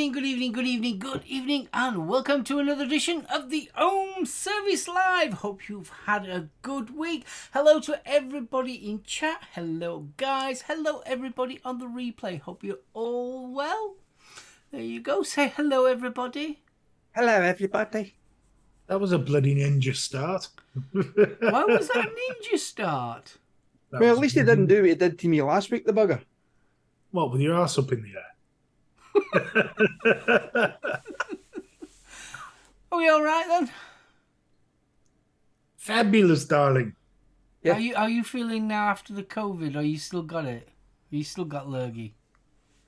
evening, good evening, good evening, good evening, and welcome to another edition of the Ohm Service Live. Hope you've had a good week. Hello to everybody in chat. Hello, guys. Hello, everybody on the replay. Hope you're all well. There you go. Say hello, everybody. Hello, everybody. That was a bloody ninja start. Why was that a ninja start? Well, at least he didn't do what he did to me last week, the bugger. What, with your ass up in the air? Are we all right then? Fabulous, darling. Yeah. Are you feeling now after the COVID? Or you still got it? You still got lurgy?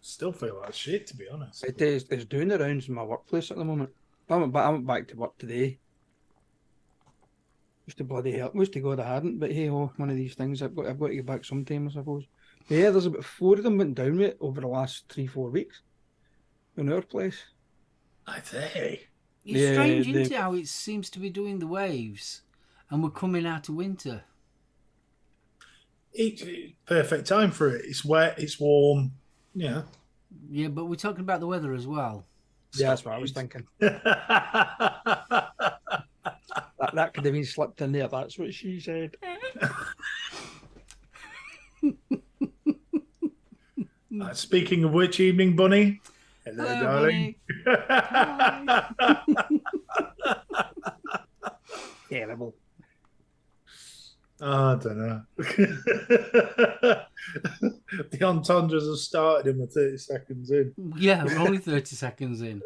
Still feel like shit, to be honest. It's doing the rounds in my workplace at the moment. I went back to work today. Just to bloody help. Wish to God I hadn't, but hey ho, one of these things. I've got to get back sometime, I suppose. But yeah, there's about 4 of them went down with it over the last 3-4 weeks in our place. I say. It's strange, isn't it, how it seems to be doing the waves, and we're coming out of winter. It's perfect time for it. It's wet, it's warm. Yeah. Yeah, but we're talking about the weather as well. Yeah, that's what I was thinking. That could have been slipped in there. That's what she said. Speaking of which, evening, Bunny. Hello, darling. Terrible. I don't know. The entendres have started and we're 30 seconds in. Yeah, we're only 30 seconds in.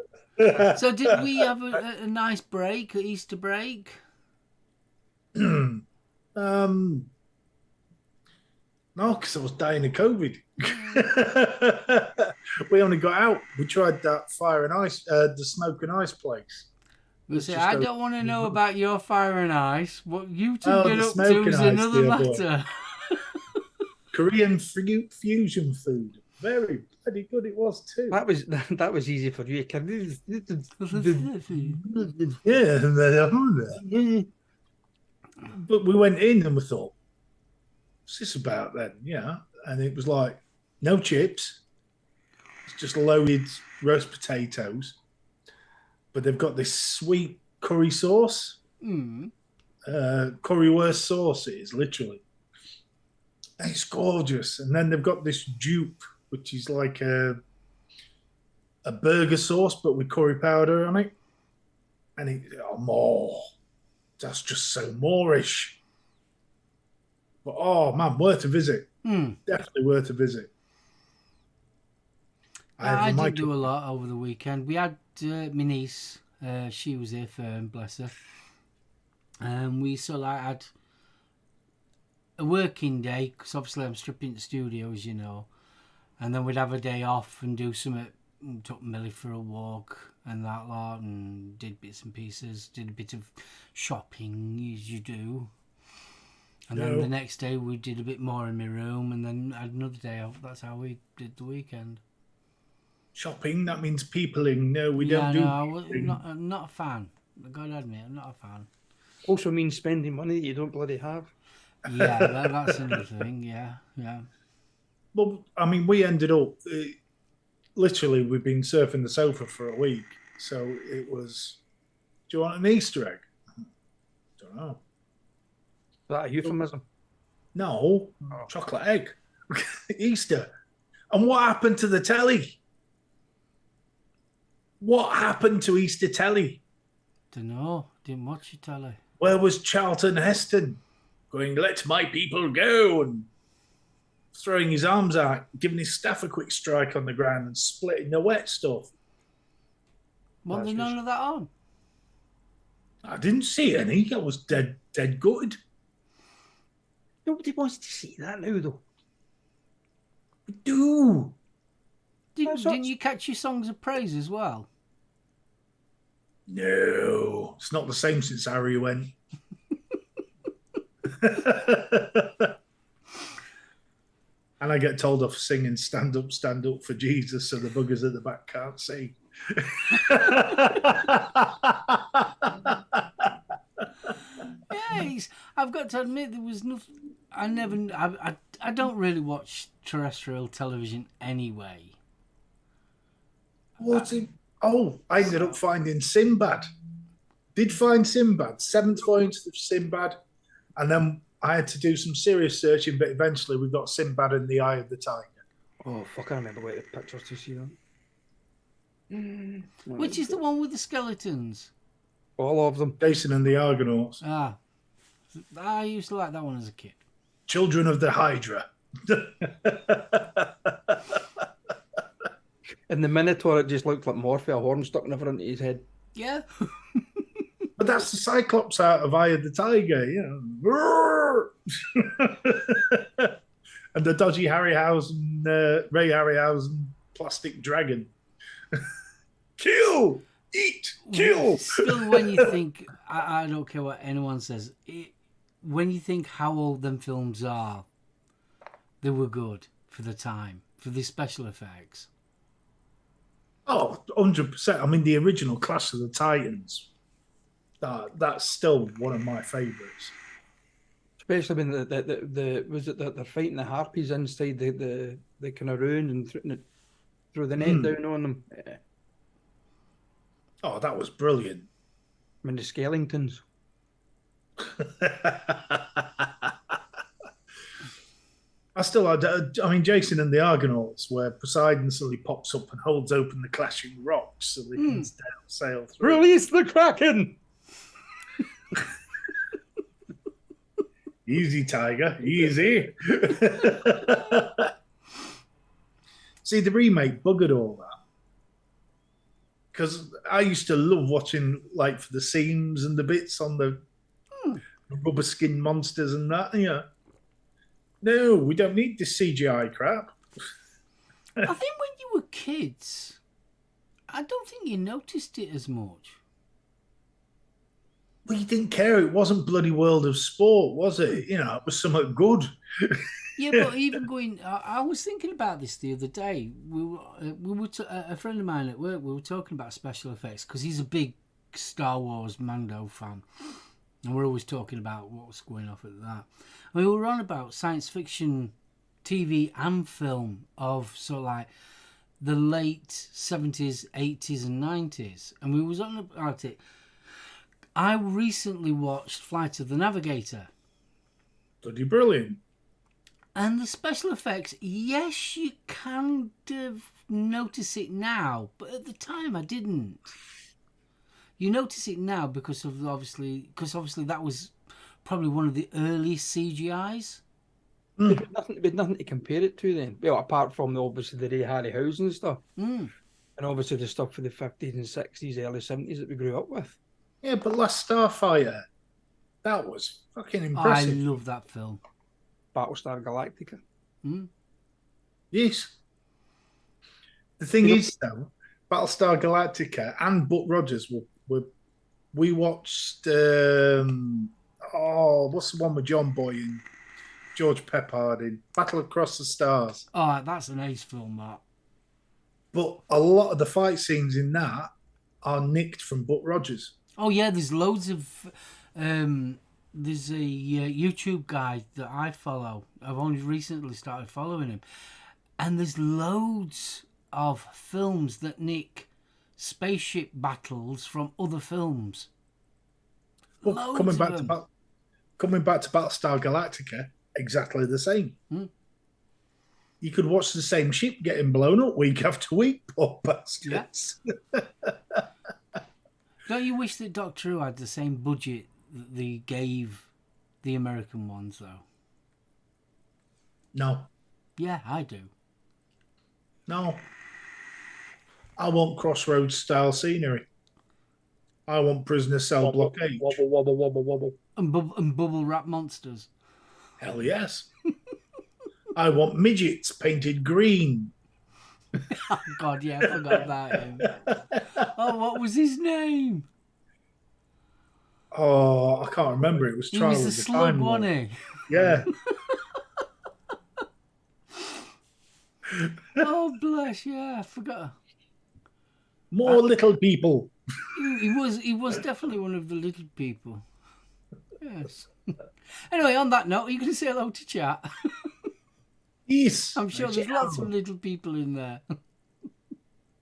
So did we have a nice break, an Easter break? No, because I was dying of COVID. We only got out. We tried that fire and ice, the smoke and ice place. We'll say, I don't want to know about your fire and ice. What you two get the up smoke to and is ice, another dear matter. Korean fusion food. Very bloody good it was too. That was easy for you. Yeah. But we went in and we thought, what's this about then? Yeah. And it was like, no chips. It's just loaded roast potatoes. But they've got this sweet curry sauce. Currywurst sauce it is, literally. And it's gorgeous. And then they've got this dupe, which is like a burger sauce, but with curry powder on it. And that's just so Moorish. But oh man, worth a visit. Definitely worth a visit. I did do a lot over the weekend. We had my niece. She was here firm, bless her. We sort of had a working day, because obviously I'm stripping the studio, as you know. And then we'd have a day off and do something. Took Millie for a walk and that lot, and did bits and pieces. Did a bit of shopping, as you do. And then the next day we did a bit more in my room, and then had another day off. That's how we did the weekend. Shopping, that means peopling. No, we don't do. I'm not a fan. I gotta admit, I'm not a fan. Also means spending money that you don't bloody have. Yeah, that's another thing. Yeah. Well, I mean, we ended up literally. We've been surfing the sofa for a week, so it was. Do you want an Easter egg? Don't know. Is that a euphemism? No, chocolate egg. Easter. And what happened to the telly? What happened to Easter telly? Dunno. Didn't watch your telly. Where was Charlton Heston going, let my people go, and throwing his arms out, giving his staff a quick strike on the ground and splitting the wet stuff? Wasn't there none of that on? I didn't see any. I was dead gutted. Nobody wants to see that now, though. We do. Didn't you catch your songs of praise as well? No, it's not the same since Harry went. And I get told off singing stand up for Jesus, so the buggers at the back can't see. Yeah, I've got to admit there was nothing. I don't really watch terrestrial television anyway. What's it? Oh, I ended up finding Sinbad. Did find Sinbad, 7th voyage of Sinbad. And then I had to do some serious searching, but eventually we got Sinbad in the Eye of the Tiger. Oh, fuck, I remember going to the pictures to see that. Which is the one with the skeletons? All of them. Jason and the Argonauts. Ah, I used to like that one as a kid. Children of the Hydra. And the Minotaur, it just looked like Morphe, a horn stuck in the front of his head. Yeah. But that's the Cyclops out of Eye of the Tiger, you know. And the dodgy Harryhausen, Ray Harryhausen plastic dragon. Kill! Eat! Kill! Still, when you think, I don't care what anyone says, when you think how old them films are, they were good for the time, for the special effects. Oh, 100%. I mean, the original Clash of the Titans, that's still one of my favourites. Especially when they're fighting the harpies inside the kind of ruins and throw the net down on them. Yeah. Oh, that was brilliant. I mean, the Skellingtons. I mean, Jason and the Argonauts, where Poseidon suddenly pops up and holds open the clashing rocks so they can sail through. Release the Kraken! Easy, Tiger, easy. See, the remake buggered all that. Because I used to love watching, like, for the seams and the bits on the rubber skin monsters and that. Yeah. No, we don't need this CGI crap. I think when you were kids, I don't think you noticed it as much. Well, you didn't care. It wasn't bloody World of Sport, was it? You know, it was something good. Yeah, but even going, I was thinking about this the other day. A friend of mine at work, we were talking about special effects because he's a big Star Wars Mando fan. And we're always talking about what's going off at that. And we were on about science fiction TV and film of sort of like the late 70s, 80s and 90s. And we was on about it. I recently watched Flight of the Navigator. Bloody brilliant. And the special effects, yes, you kind of notice it now, but at the time I didn't. You notice it now because obviously that was probably one of the earliest CGIs. But nothing to compare it to then. Well, apart from obviously the Ray Harryhausen stuff. And obviously the stuff for the 50s and 60s, early 70s that we grew up with. Yeah, but Last Starfighter, that was fucking impressive. I love that film. Battlestar Galactica. Yes. The thing is, though, Battlestar Galactica and Buck Rogers we watched. What's the one with John Boy and George Peppard in Battle Across the Stars? Oh, that's an ace film, that. But a lot of the fight scenes in that are nicked from Buck Rogers. Oh yeah, there's loads of. There's a YouTube guy that I follow. I've only recently started following him, and there's loads of films that nick spaceship battles from other films. Well, coming back to Battlestar Galactica, exactly the same. You could watch the same ship getting blown up week after week, poor bastards. Yeah. Don't you wish that Doctor Who had the same budget that they gave the American ones, though? No. Yeah, I do. No. I want Crossroads style scenery. I want prisoner cell blockade. Wobble. And bubble wrap monsters. Hell yes. I want midgets painted green. Oh God, yeah, I forgot about him. Oh, what was his name? Oh, I can't remember. It was He Trial was of the the slug, Time wasn't Lord. he? Yeah. Oh, bless, yeah, I forgot. More little people. He was definitely one of the little people. Yes. Anyway, on that note, are you going to say hello to chat? Yes. I'm sure there's lots of little people in there.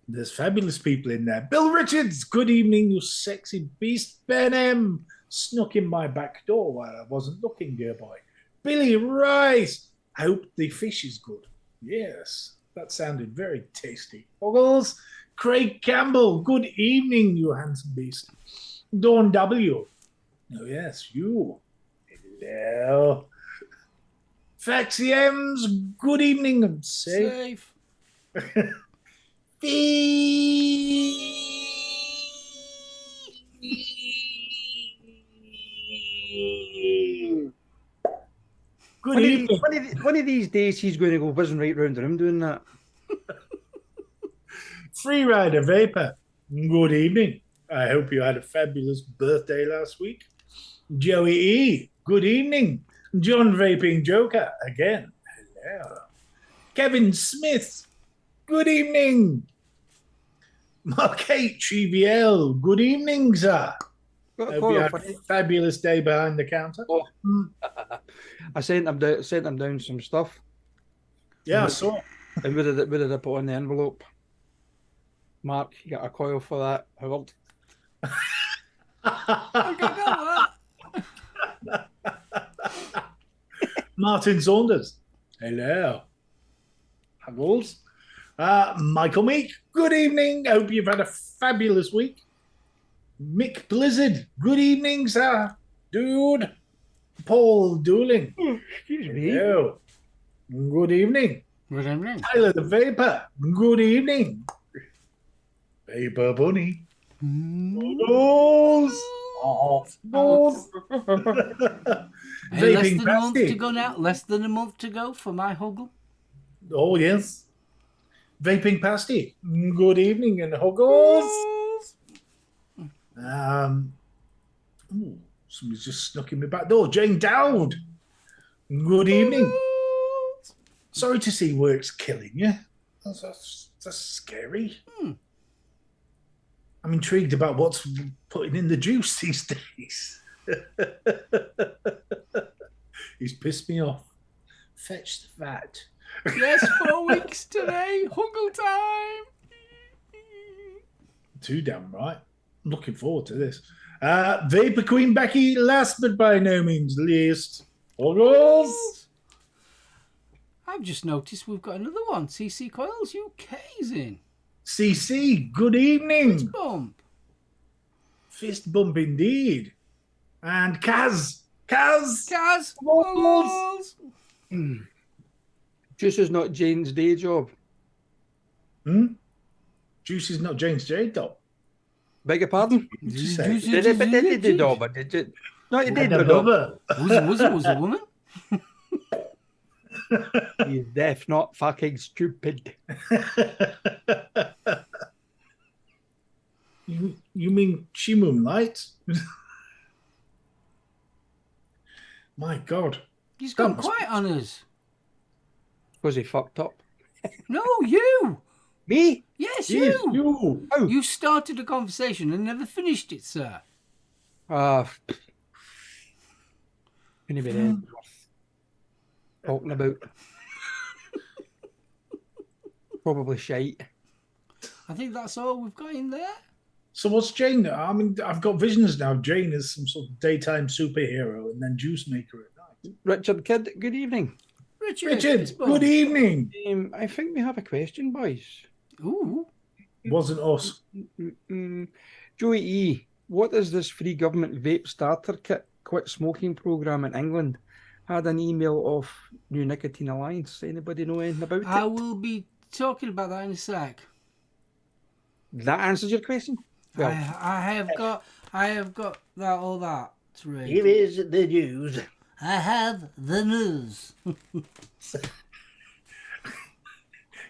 There's fabulous people in there. Bill Richards, good evening, you sexy beast. Ben M. snuck in my back door while I wasn't looking, dear boy. Billy Rice, I hope the fish is good. Yes, that sounded very tasty. Buggles, Craig Campbell, good evening, you handsome beast. Dawn W. Oh, yes, you. Hello. Faxi M's, good evening. I'm safe. Good evening. One of these days, he's going to go buzzing right round the room doing that. Freerider Vapor, good evening. I hope you had a fabulous birthday last week. Joey E, good evening. John Vaping Joker, again, hello. Kevin Smith, good evening. Mark H, EVL, good evening, sir. Hope you had a fabulous day behind the counter. Oh. I sent him down some stuff. Yeah, I saw. And what did I put on the envelope? Mark, you got a coil for that? Howard? Martin Saunders, hello. Huggles. Michael Meek, good evening. Hope you've had a fabulous week. Mick Blizzard, good evening, sir. Dude. Paul Dooling. Excuse me. Hello. Good evening. Good evening. Tyler the Vapor, good evening. Vapor Bunny. Balls. Oh, balls. Hey, less Vaping than a month to Pasty. go now. Less than a month to go for my huggle. Oh, yes. Vaping Pasty, good evening and huggles. Ooh, somebody's just snuck in my back door. Jane Dowd, good evening. Sorry to see work's killing you. That's scary. I'm intrigued about what's putting in the juice these days. He's pissed me off. Fetch the fat. Yes, 4 weeks today. Huggle time. Too damn right. I'm looking forward to this. Vapor Queen Becky, last but by no means least. Huggles. I've just noticed we've got another one. CC Coils UK's in. CC, good evening. Bump. Fist bump indeed. And Kaz. Kaz. Kaz. Huggles. Juice is not Jane's day job. Juice is not Jane's J Dog. Beg your pardon? Did you say? Did it job? Did it? No, it did. Was it a woman? He's deaf, not fucking stupid. You mean she moonlights? My God. He's gone quiet on us. Was he fucked up? No, you. Me? Yes, Yes, you. you. Oh. You started a conversation and never finished it, sir. Couldn't be worth talking about. Probably shite. I think that's all we've got in there. So what's Jane? I mean, I've got visions now. Jane is some sort of daytime superhero and then juice maker at night. Richard Kidd, good evening. Richard, good evening. I think we have a question, boys. Ooh. Wasn't us. Joey E, what is this free government vape starter kit quit smoking program in England? Had an email off New Nicotine Alliance. Anybody know anything about I it? will be talking about that in a sec. That answers your question? Well, I have got that all that to read. here is the news. I have the news.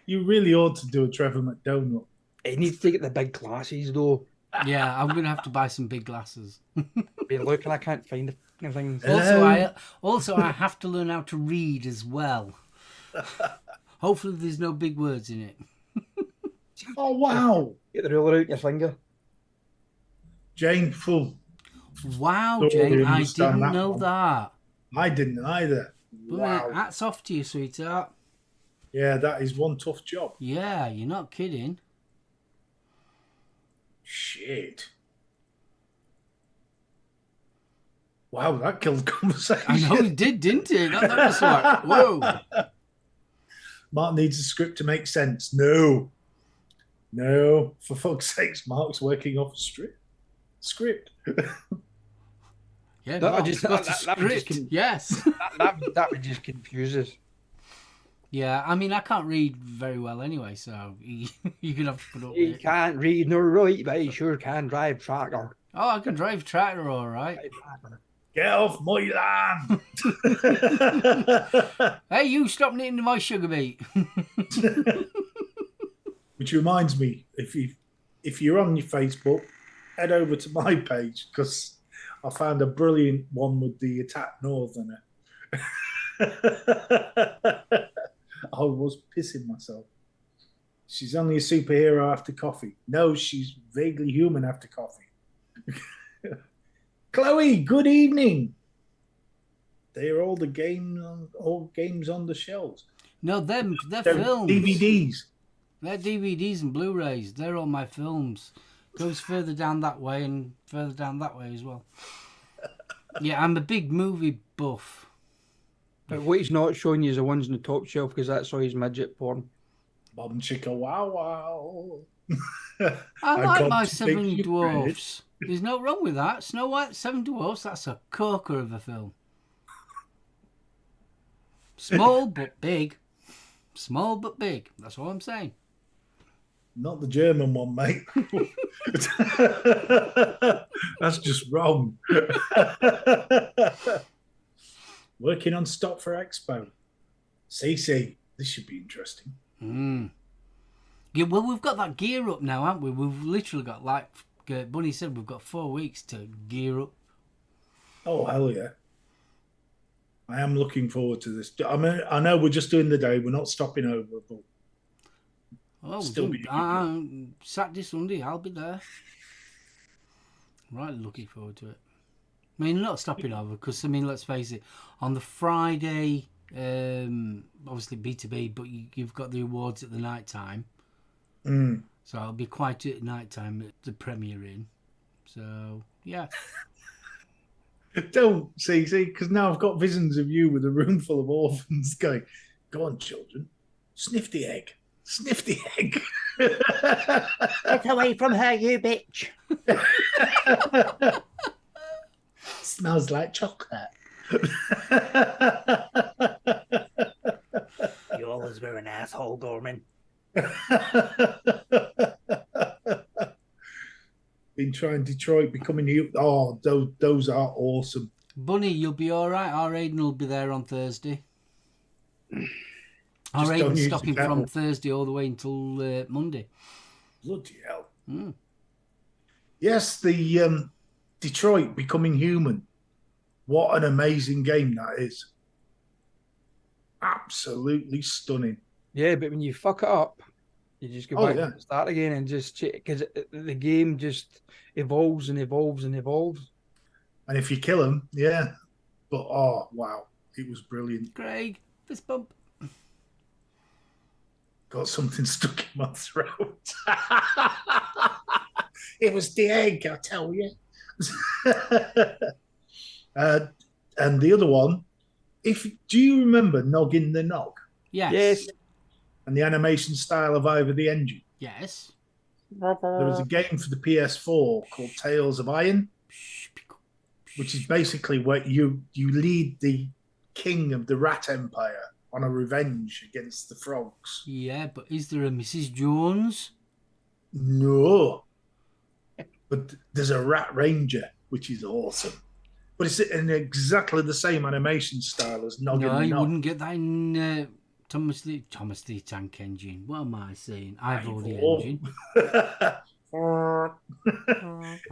You really ought to do a Trevor McDonald. It needs to get the big classes though. Yeah, I'm gonna have to buy some big glasses. Been looking, I can't find anything. Also, I have to learn how to read as well. Hopefully, there's no big words in it. Oh, wow. Get the ruler out your finger. Jane, full. Wow, Don't Jane, really I understand didn't that know one. that. I didn't either. But Wow. hats off to you, sweetheart. Yeah, that is one tough job. Yeah, you're not kidding. Shit. Wow, that killed the conversation. I know it did, didn't it? That was like, whoa. Mark needs a script to make sense. No. No. For fuck's sakes, Mark's working off a script. Yeah, That would Mark's just- got that- a that would just script. con- Yes. That would just confuse us. Yeah, I mean, I can't read very well anyway, so you're going to have to put up He with it. can't read nor write, but he sure can drive tractor. Oh, I can drive tractor all right. Get off my land. Hey, you stop knitting my sugar beet. Which reminds me, if you're on your Facebook, head over to my page because I found a brilliant one with the Attack Northerner. I was pissing myself. She's only a superhero after coffee. No, she's vaguely human after coffee. Chloe, good evening. They're all games on the shelves. No, they're They're films. DVDs. They're DVDs and Blu-rays. They're all my films. Goes further down that way and further down that way as well. Yeah, I'm a big movie buff. But what he's not showing you is the ones on the top shelf because that's all his midget porn. Bum chicka wow wow. I I like got my to Seven take you, Dwarfs. There's no wrong with that. Snow White, Seven Dwarfs, that's a corker of a film. Small but big. Small but big. That's all I'm saying. Not the German one, mate. That's just wrong. Working on stock for Expo. CC, this should be interesting. Yeah, well, we've got that gear up now, haven't we? We've literally got, like Bunny said, we've got 4 weeks to gear up. Oh, hell yeah. I am looking forward to this. I mean, I know we're just doing the day. We're not stopping over, but Oh, Still be Saturday, Sunday, I'll be there. Right, looking forward to it. I mean, not stopping over because, I mean, let's face it, on the Friday, obviously B2B, but you've got the awards at the night time. So I'll be quiet at night time at the premiere in. So, yeah. don't, CC, because now I've got visions of you with a room full of orphans going, go on, children, sniff the egg. Sniff the egg. Get away from her, you bitch. Smells like chocolate. You always were an asshole, Gorman. Been trying Detroit, becoming you. Oh, those are awesome. Bunny, you'll be all right. Our Aiden will be there on Thursday. Our Just don't Aiden's use stopping the from kettle. Thursday all the way until Monday. Bloody hell. Mm. Yes, the Detroit Becoming Human. What an amazing game that is. Absolutely stunning. Yeah, but when you fuck it up, you just go Oh, back yeah. and start again and just because the game just evolves and evolves and evolves. And if you kill them, yeah. But, oh, wow. It was brilliant. Craig, fist bump. Got something stuck in my throat. It was the egg, I tell you. And the other one, do you remember Noggin the Nog Yes. Yes. and the animation style of Ivor the Engine? Yes. There was a game for the PS4 called Tales of Iron, which is basically where you lead the king of the Rat Empire on a revenge against the frogs. Yeah, but is there a Mrs. Jones? No. But there's a Rat Ranger, which is awesome. But it's in exactly the same animation style as Noggin No, the you Nog. wouldn't get that in Thomas the Tank Engine. What am I saying? Ivor the Engine.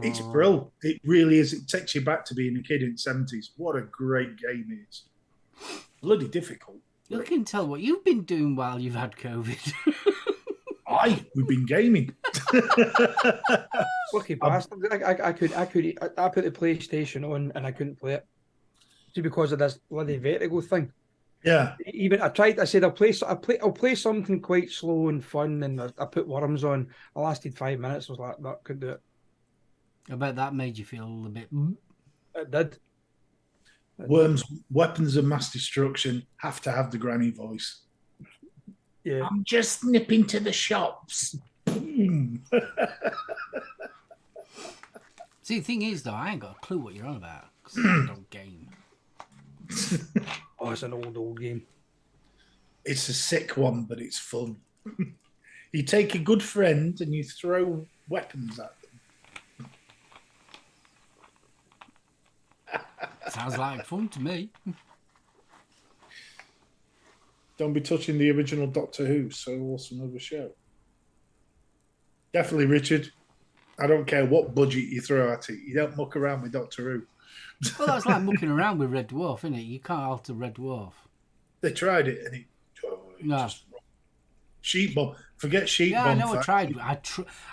It's brilliant. It really is. It takes you back to being a kid in the 70s. What a great game it is. Bloody difficult. You can tell what you've been doing while you've had COVID. We've been gaming. Lucky bastard. I put the PlayStation on and I couldn't play it. Just because of this bloody vertigo thing. Yeah. Even I said I'll play something quite slow and fun, and I put Worms on. I lasted 5 minutes. I was like, no, couldn't do it. I bet that made you feel a bit. It did. Worms, weapons of mass destruction have to have the granny voice. Yeah. I'm just nipping to the shops. Boom. See, the thing is, though, I ain't got a clue what you're on about because I don't game. Oh, it's an old game. It's a sick one, but it's fun. You take a good friend and you throw weapons at them. Sounds like fun to me. Don't be touching the original Doctor Who. So awesome of a show. Definitely, Richard. I don't care what budget you throw at it. You don't muck around with Doctor Who. Well, that's like mucking around with Red Dwarf, isn't it? You can't alter Red Dwarf. They tried it and it No. just sheep bomb. Forget sheep Yeah, bomb. I know. I tried.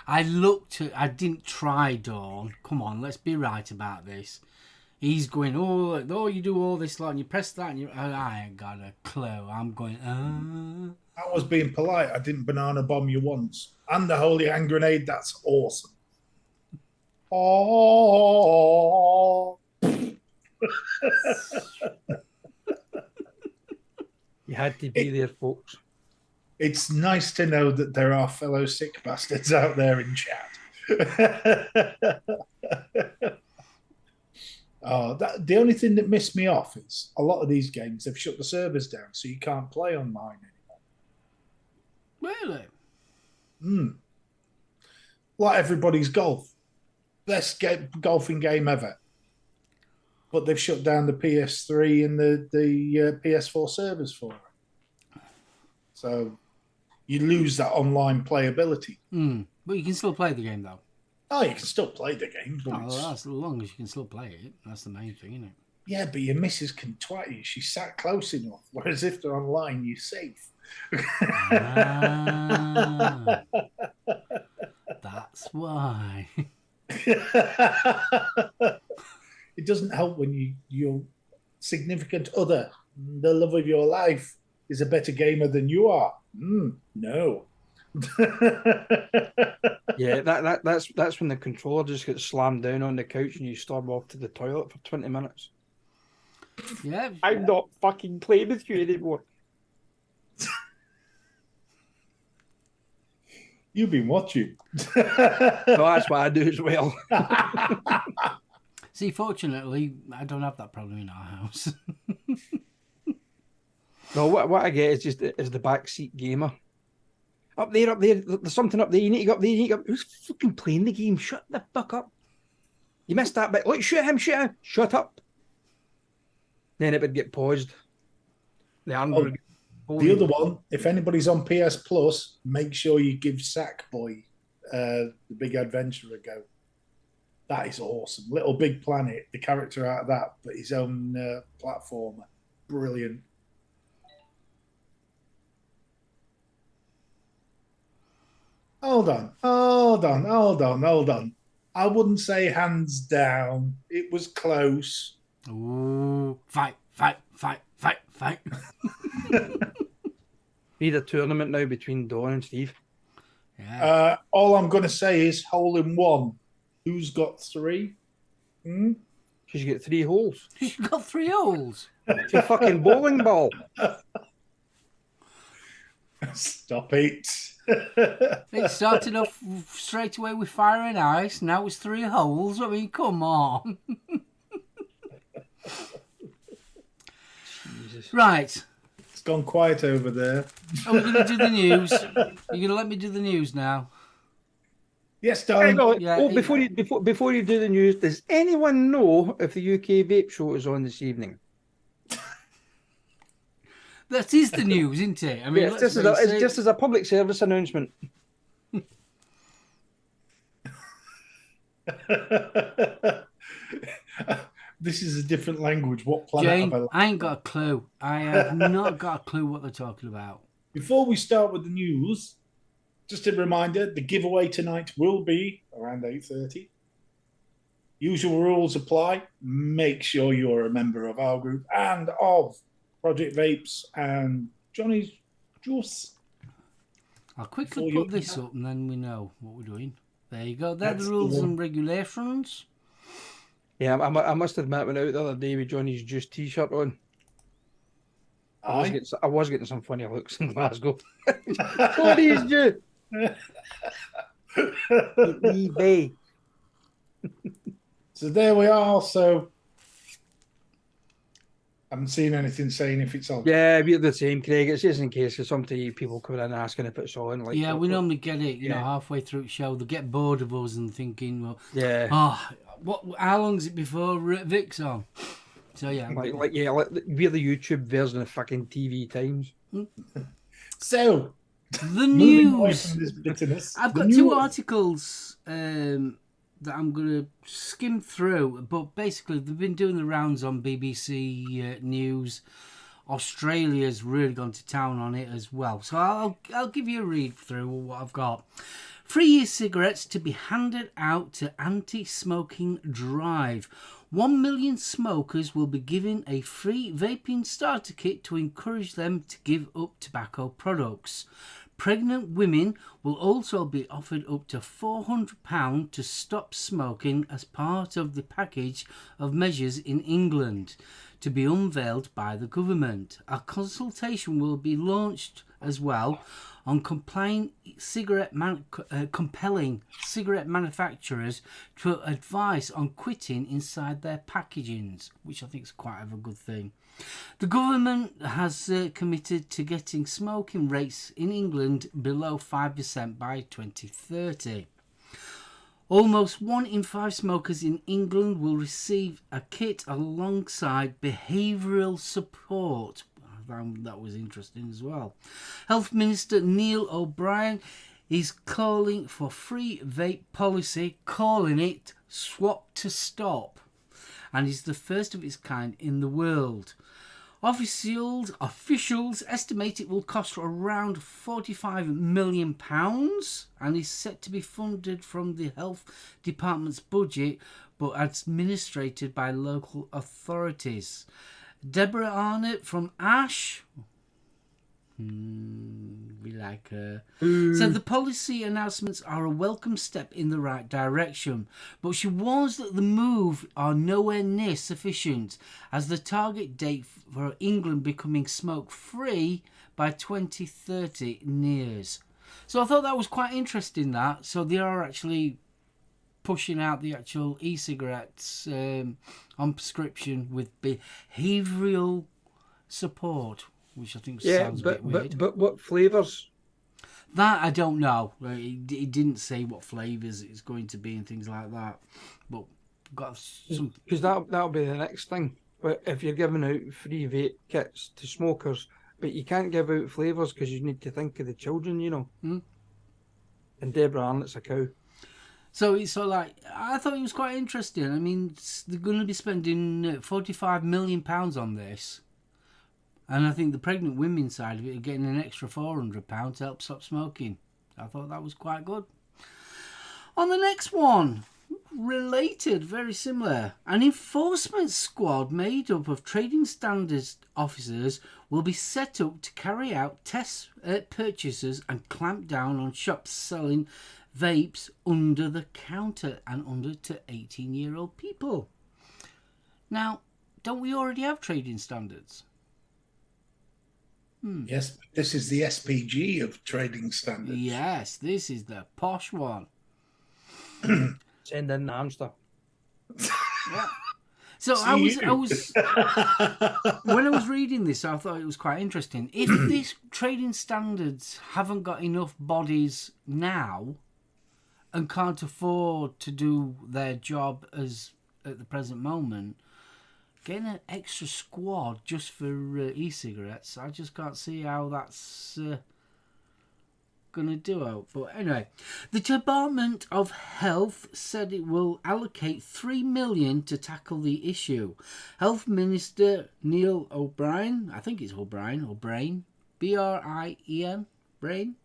I looked at. I didn't try Dawn. Come on, let's be right about this. He's going, oh, you do all this lot and you press that and you. I ain't got a clue. I'm going. I was being polite. I didn't banana bomb you once. And the holy hand grenade. That's awesome. Oh. You had to be there, folks. It's nice to know that there are fellow sick bastards out there in chat. The only thing that missed me off is a lot of these games, they've shut the servers down, so you can't play online anymore. Really? Like everybody's golf. Best golfing game ever. But they've shut down the PS3 and the PS4 servers for it. So you lose that online playability. But you can still play the game, though. Oh, you can still play the game. But As long as you can still play it. That's the main thing, isn't it? yeah, but your missus can twat you. She sat close enough. Whereas if they're online, you're safe. That's why. It doesn't help when your significant other, the love of your life, is a better gamer than you are. No. Yeah, that's when the controller just gets slammed down on the couch and you storm off to the toilet for 20 minutes. Yeah. I'm not fucking playing with you anymore. You've been watching. No, that's what I do as well. See, fortunately, I don't have that problem in our house. No, what I get is the backseat gamer. Up there, there's something up there. You need to go up there. You need to go. Who's fucking playing the game? Shut the fuck up. You missed that bit. Look, shoot him. Shut up. Then it would get paused. The Android. The other one, if anybody's on PS Plus, make sure you give Sackboy, the Big Adventure, a go. That is awesome. Little Big Planet, the character out of that, but his own platformer. Brilliant. Hold on. I wouldn't say hands down. It was close. Ooh, fight. Need a tournament now between Dawn and Steve. Yeah. All I'm going to say is hole in one. Who's got 3? Because you get 3 holes. You've got 3 holes. It's a fucking bowling ball. Stop it. It started off straight away with fire and ice. Now it's 3 holes. I mean, come on. Jesus. Right. It's gone quiet over there. Are we going to do the news? You're going to let me do the news now? Yes, darling. Yeah, before you do the news, does anyone know if the UK vape show is on this evening? That is the news, isn't it? I mean, Yeah, it's just as a public service announcement. This is a different language. What planet Jane, have I ain't got a clue. I have not got a clue what they're talking about. Before we start with the news, just a reminder, the giveaway tonight will be around 8:30. Usual rules apply. Make sure you're a member of our group and of Project Vapes and Johnny's Juice. I'll quickly put this up and then we know what we're doing. There you go. They're That's the the rules one. and regulations. Yeah, I must admit, when I went out the other day with Johnny's Juice t-shirt on, Aye. I was getting some funny looks in Glasgow. Johnny's Juice! eBay. So there we are. So I haven't seen anything saying if it's on. Yeah, we're the same, Craig. It's just in case there's something people come in asking if it's on. Like, Yeah, we normally get it, Yeah. halfway through the show. They get bored of us and thinking, well, Yeah. how long is it before Vic's on? So, yeah. Like we're the YouTube version of fucking TV Times. So The moving away news. from this bitterness, I've the got two news. articles that I'm going to skim through, but basically they've been doing the rounds on BBC News. Australia's really gone to town on it as well. So I'll give you a read through what I've got. Free e-cigarettes to be handed out to anti-smoking drive. 1 million smokers will be given a free vaping starter kit to encourage them to give up tobacco products. Pregnant women will also be offered up to £400 to stop smoking as part of the package of measures in England to be unveiled by the government. A consultation will be launched as well on compelling cigarette manufacturers to advise on quitting inside their packagings, which I think is quite a good thing. The government has committed to getting smoking rates in England below 5% by 2030. Almost 1 in 5 smokers in England will receive a kit alongside behavioural support. That was interesting as well. Health Minister Neil O'Brien is calling for free vape policy, calling it Swap to Stop, and is the first of its kind in the world. Officials estimate it will cost around £45 million and is set to be funded from the Health Department's budget but administered by local authorities. Deborah Arnott from Ash, we like her, said the policy announcements are a welcome step in the right direction, but she warns that the move are nowhere near sufficient as the target date for England becoming smoke-free by 2030 nears. So I thought that was quite interesting, that. So they are actually pushing out the actual e-cigarettes on prescription with behavioural support, which I think sounds a bit weird. But what flavours? That I don't know. It didn't say what flavours it's going to be and things like that. But got some, because that'll be the next thing. But if you're giving out free vape kits to smokers, but you can't give out flavours because you need to think of the children, And Deborah Arnott's a cow. So it's sort of like, I thought it was quite interesting. I mean, they're going to be spending £45 million on this. And I think the pregnant women side of it are getting an extra £400 to help stop smoking. I thought that was quite good. On the next one, related, very similar. An enforcement squad made up of trading standards officers will be set up to carry out test purchases and clamp down on shops selling vapes under the counter and under to 18-year-old people. Now, don't we already have trading standards? Yes, this is the SPG of trading standards. Yes, this is the posh one. Send in the hamster. Yeah. So I was when I was reading this, I thought it was quite interesting. If these trading standards haven't got enough bodies now and can't afford to do their job as at the present moment, getting an extra squad just for e-cigarettes, I just can't see how that's going to do it. But anyway, the Department of Health said it will allocate $3 million to tackle the issue. Health Minister Neil O'Brien, I think it's O'Brien, B-R-I-E-N, Brain,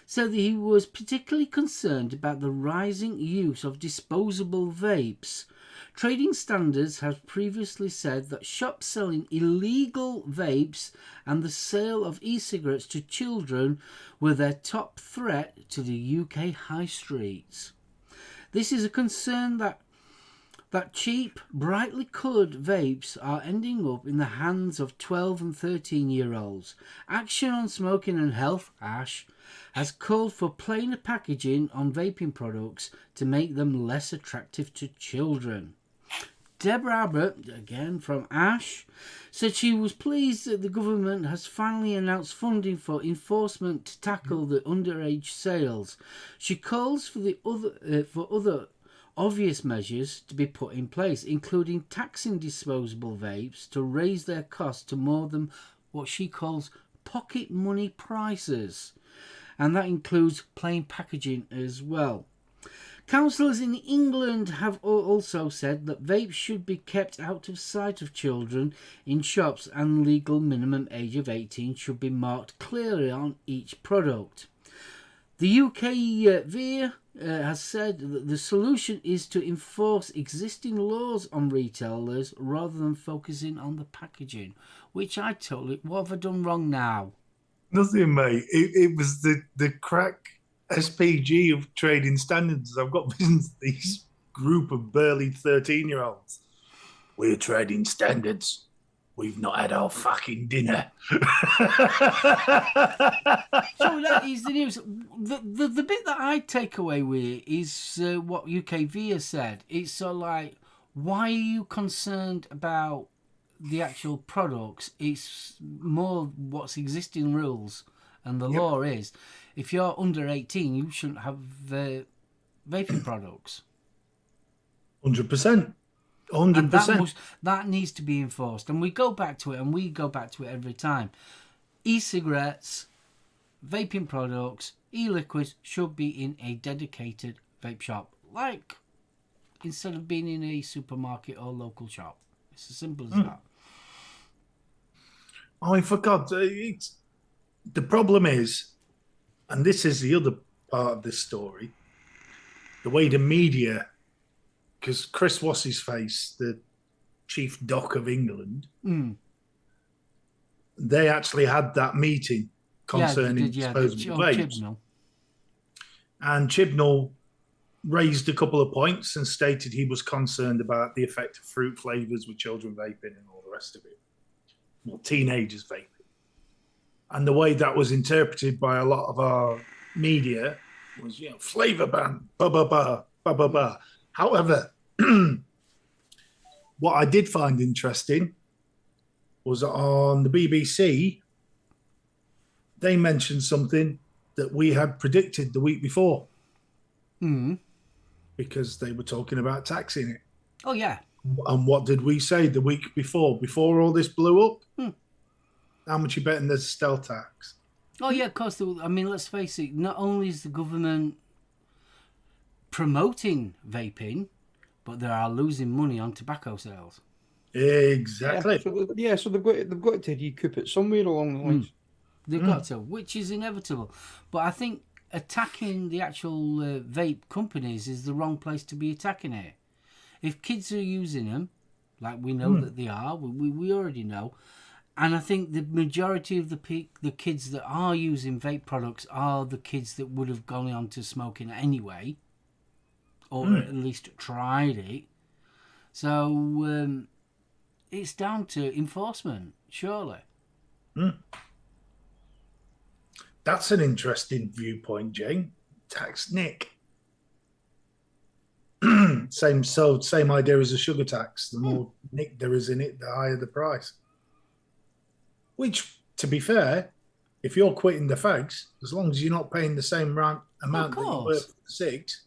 said that he was particularly concerned about the rising use of disposable vapes. Trading Standards has previously said that shops selling illegal vapes and the sale of e-cigarettes to children were their top threat to the UK high streets. This is a concern that cheap, brightly coloured vapes are ending up in the hands of 12 and 13-year-olds. Action on Smoking and Health, ASH, has called for plainer packaging on vaping products to make them less attractive to children. Deborah Abbott, again from ASH, said she was pleased that the government has finally announced funding for enforcement to tackle the underage sales. She calls for other obvious measures to be put in place, including taxing disposable vapes to raise their cost to more than what she calls pocket money prices. And that includes plain packaging as well. Councillors in England have also said that vapes should be kept out of sight of children in shops, and legal minimum age of 18 should be marked clearly on each product. The UK VIA has said that the solution is to enforce existing laws on retailers rather than focusing on the packaging, which I totally... What have I done wrong now? Nothing, mate. It was the crack SPG of trading standards. I've got these group of burly 13-year-olds. We're trading standards. We've not had our fucking dinner. So that is the news. The bit that I take away with it is what UKV has said. It's sort of like, why are you concerned about the actual products? It's more what's existing rules, and the law is, if you're under 18, you shouldn't have vaping products. 100%. 100%. And that needs to be enforced. And we go back to it, every time. E-cigarettes, vaping products, e-liquids should be in a dedicated vape shop. Like, instead of being in a supermarket or local shop. It's as simple as that. I forgot. The problem is, and this is the other part of this story, the way the media... Because Chris What's-his-face, the chief doc of England, they actually had that meeting concerning disposable vapes. Chibnall. And Chibnall raised a couple of points and stated he was concerned about the effect of fruit flavours with children vaping and all the rest of it. Well, teenagers vaping. And the way that was interpreted by a lot of our media was, flavour ban, ba-ba-ba, ba-ba-ba. However, what I did find interesting was on the BBC, they mentioned something that we had predicted the week before. Because they were talking about taxing it. Oh, yeah. And what did we say the week before all this blew up? How much you betting there's still tax? Oh, yeah, of course. I mean, let's face it, not only is the government promoting vaping, but they are losing money on tobacco sales. Exactly. So they've got to recoup it somewhere along the lines. They've got to, which is inevitable. But I think attacking the actual vape companies is the wrong place to be attacking it. If kids are using them, like we know that they are, we already know, and I think the majority of the kids that are using vape products are the kids that would have gone on to smoking anyway, or at least tried it. So it's down to enforcement, surely. That's an interesting viewpoint, Jane. Tax Nick. Same idea as a sugar tax. The more nick there is in it, the higher the price. Which, to be fair, if you're quitting the fags, as long as you're not paying the same amount that you were for the cigs.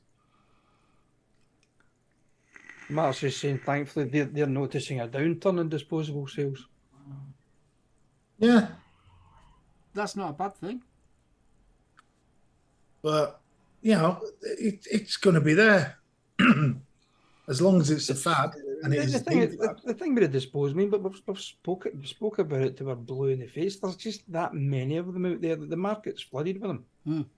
Matt's just saying, thankfully, they're noticing a downturn in disposable sales. Yeah. That's not a bad thing. But, it's going to be there. As long as it's a fad. And the thing with the disposable, but we've spoke about it till we're blue in the face. There's just that many of them out there that the market's flooded with them.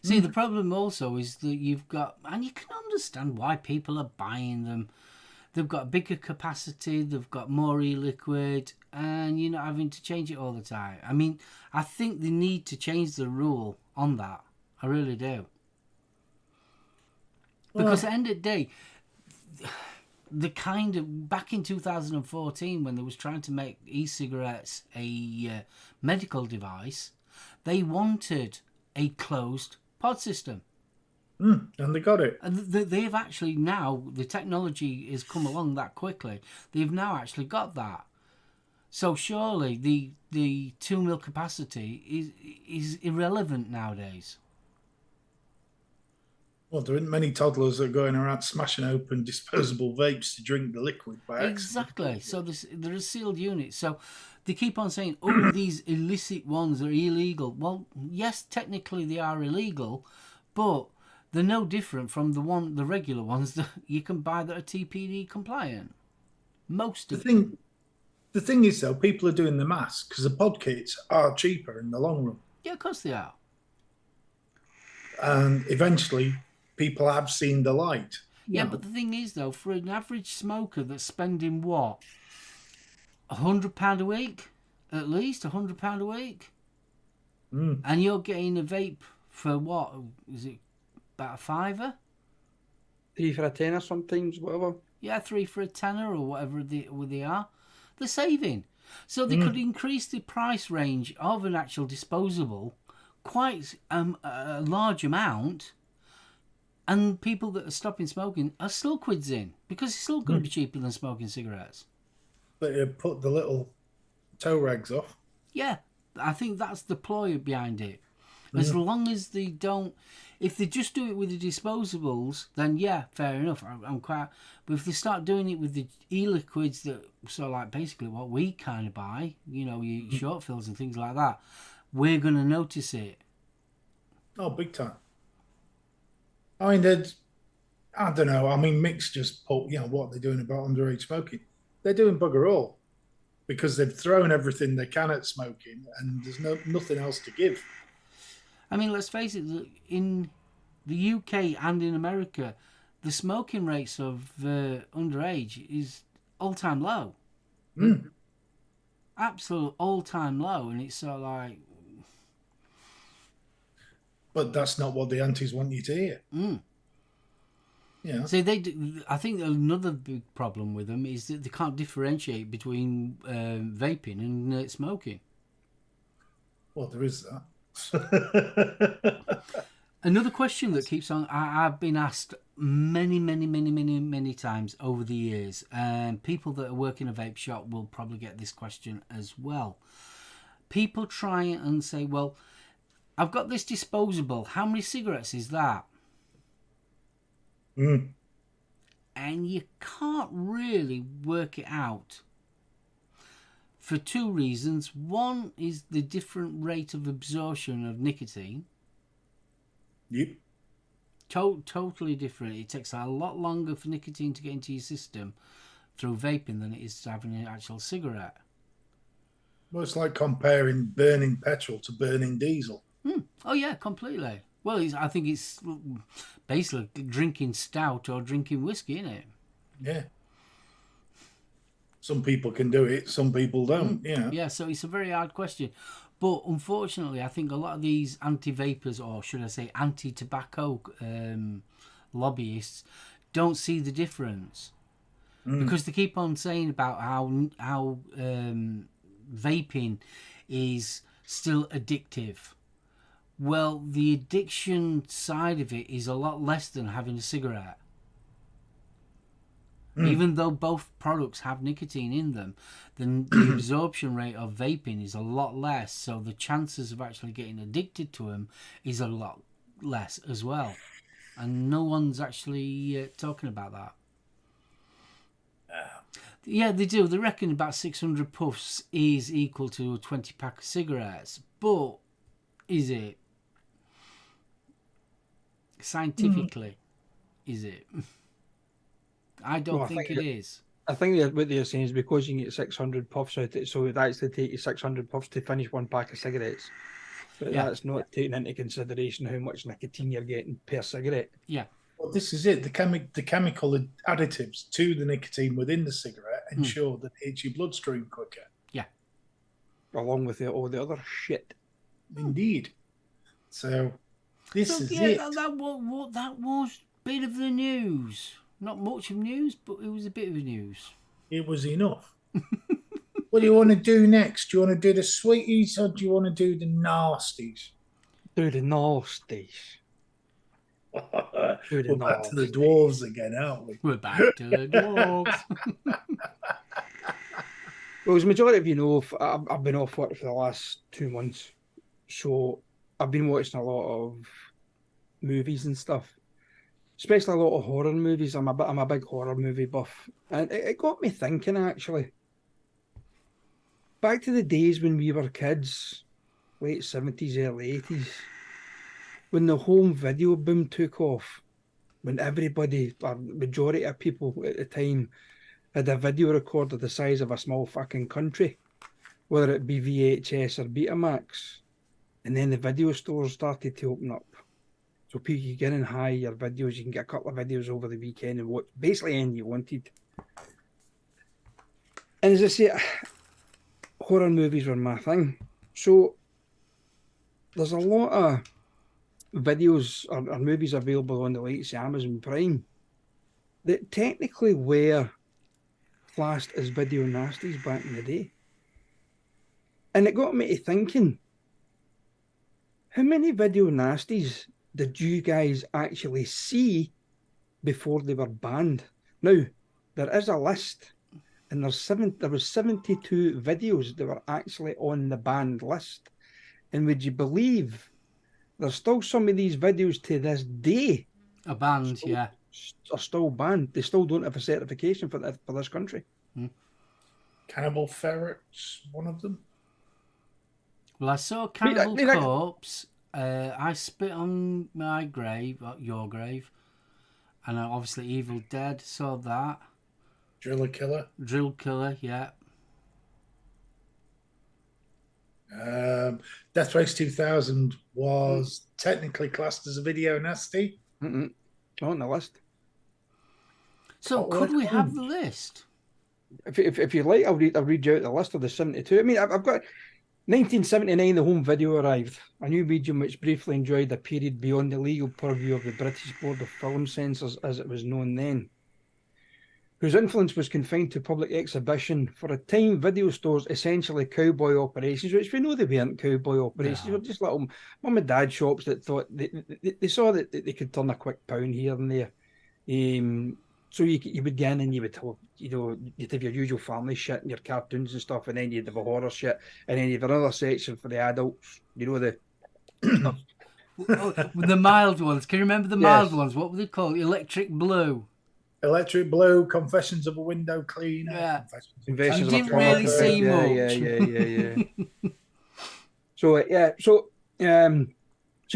See, the problem also is that you've got, and you can understand why people are buying them. They've got bigger capacity, they've got more e-liquid, and you're not having to change it all the time. I mean, I think they need to change the rule on that. I really do. Because at the end of the day, the kind of back in 2014 when they was trying to make e-cigarettes a medical device, they wanted a closed pod system. And they got it. And they've actually now, the technology has come along that quickly. They've now actually got that. So surely the 2 mil capacity is irrelevant nowadays. Well, there aren't many toddlers that are going around smashing open disposable vapes to drink the liquid by accident. Exactly. So there are sealed units. So they keep on saying, oh, these illicit ones are illegal. Well, yes, technically they are illegal, but they're no different from the regular ones that you can buy that are TPD compliant. Most of them. The thing is, though, people are doing the maths because the pod kits are cheaper in the long run. Yeah, of course they are. And eventually, people have seen the light. Yeah, but the thing is, though, for an average smoker that's spending what, £100 a week, at least £100 a week, and you're getting a vape for what is it, about a fiver? 3 for a tenner sometimes, whatever. Yeah, 3 for a tenner or whatever they are. They're saving, so they could increase the price range of an actual disposable quite a large amount. And people that are stopping smoking are still quids in because it's still going to be cheaper than smoking cigarettes. But you put the little toe rags off. Yeah, I think that's the ploy behind it. As long as they don't, if they just do it with the disposables, then yeah, fair enough. I'm quite. But if they start doing it with the e-liquids that so like basically what we kind of buy, you know, your short fills and things like that, we're going to notice it. Oh, big time. I mean, I don't know. I mean, Mick's just put, what they're doing about underage smoking. They're doing bugger all because they've thrown everything they can at smoking and there's nothing else to give. I mean, let's face it, in the UK and in America, the smoking rates of underage is all-time low. Absolute all-time low, and it's sort of like... But that's not what the aunties want you to hear. Yeah. So I think another big problem with them is that they can't differentiate between vaping and smoking. Well, there is that. Another question that keeps on, I've been asked many times over the years, and people that work in a vape shop will probably get this question as well. People try and say, well, I've got this disposable, how many cigarettes is that? And you can't really work it out for 2 reasons. One is the different rate of absorption of nicotine. Yep. Totally different. It takes a lot longer for nicotine to get into your system through vaping than it is to having an actual cigarette. Well, it's like comparing burning petrol to burning diesel. Oh yeah, completely. Well, I think it's basically drinking stout or drinking whiskey, isn't it? Yeah. Some people can do it, some people don't. Yeah, so it's a very hard question. But unfortunately, I think a lot of these anti-vapors, or should I say anti-tobacco lobbyists, don't see the difference. Because they keep on saying about how vaping is still addictive. Well, the addiction side of it is a lot less than having a cigarette. Even though both products have nicotine in them, then the absorption rate of vaping is a lot less, so the chances of actually getting addicted to them is a lot less as well. And no one's actually talking about that. Yeah, they do. They reckon about 600 puffs is equal to a 20 pack of cigarettes. But is it? Scientifically, is it? I don't think it is. I think that what they're saying is because you can get 600 puffs out of it, so it would actually take you 600 puffs to finish 1 pack of cigarettes. But that's not taking into consideration how much nicotine you're getting per cigarette. Yeah. Well, this is it. The chemical additives to the nicotine within the cigarette ensure that it hits your bloodstream quicker. Yeah. Along with all the other shit. Indeed. So this is yeah, it. That was bit of the news. Not much of news, but it was a bit of the news. It was enough. What do you want to do next? Do you want to do the sweeties or do you want to do the nasties? Do the nasties. We're back to the dwarves again, aren't we? We're back to the dwarves. Well, as the majority of you know, I've been off work for the last 2 months. So I've been watching a lot of movies and stuff. Especially a lot of horror movies. I'm a big horror movie buff. And it got me thinking, actually. Back to the days when we were kids, late 70s, early 80s, when the home video boom took off, when everybody, or majority of people at the time, had a video recorder the size of a small fucking country, whether it be VHS or Betamax, and then the video stores started to open up. So people could get in and hire your videos. You can get a couple of videos over the weekend and watch basically anything you wanted. And as I say, horror movies were my thing. So there's a lot of videos or movies available on the likes of Amazon Prime that technically were classed as video nasties back in the day. And it got me to thinking, how many video nasties did you guys actually see before they were banned? Now, there is a list, and there was 72 videos that were actually on the banned list. And would you believe there's still some of these videos to this day A band, yeah. are still banned. They still don't have a certification for this country. Cannibal Ferret's one of them. Well, I saw Cannibal Corpse. I spit on my grave, your grave, and obviously Evil Dead. Saw that. Driller Killer. Drill Killer, yeah. Death Race 2000 was technically classed as a video nasty. On the list. So could we have the list? If you like, I'll read you out the list of the 72. I mean, I've got 1979, the home video arrived, a new medium which briefly enjoyed a period beyond the legal purview of the British Board of Film Censors, as it was known then, whose influence was confined to public exhibition. For a time, video stores, essentially cowboy operations, which we know they weren't cowboy operations, were just little mum and dad shops that thought they saw that they could turn a quick pound here and there. So you would get in and you would have, you'd have your usual family shit and your cartoons and stuff, and then you'd have a horror shit, and then you'd have another section for the adults, the The mild ones. Can you remember the mild ones? What were they called? Electric Blue. Electric Blue, Confessions of a Window Cleaner. Yeah. Confessions You didn't really see much. So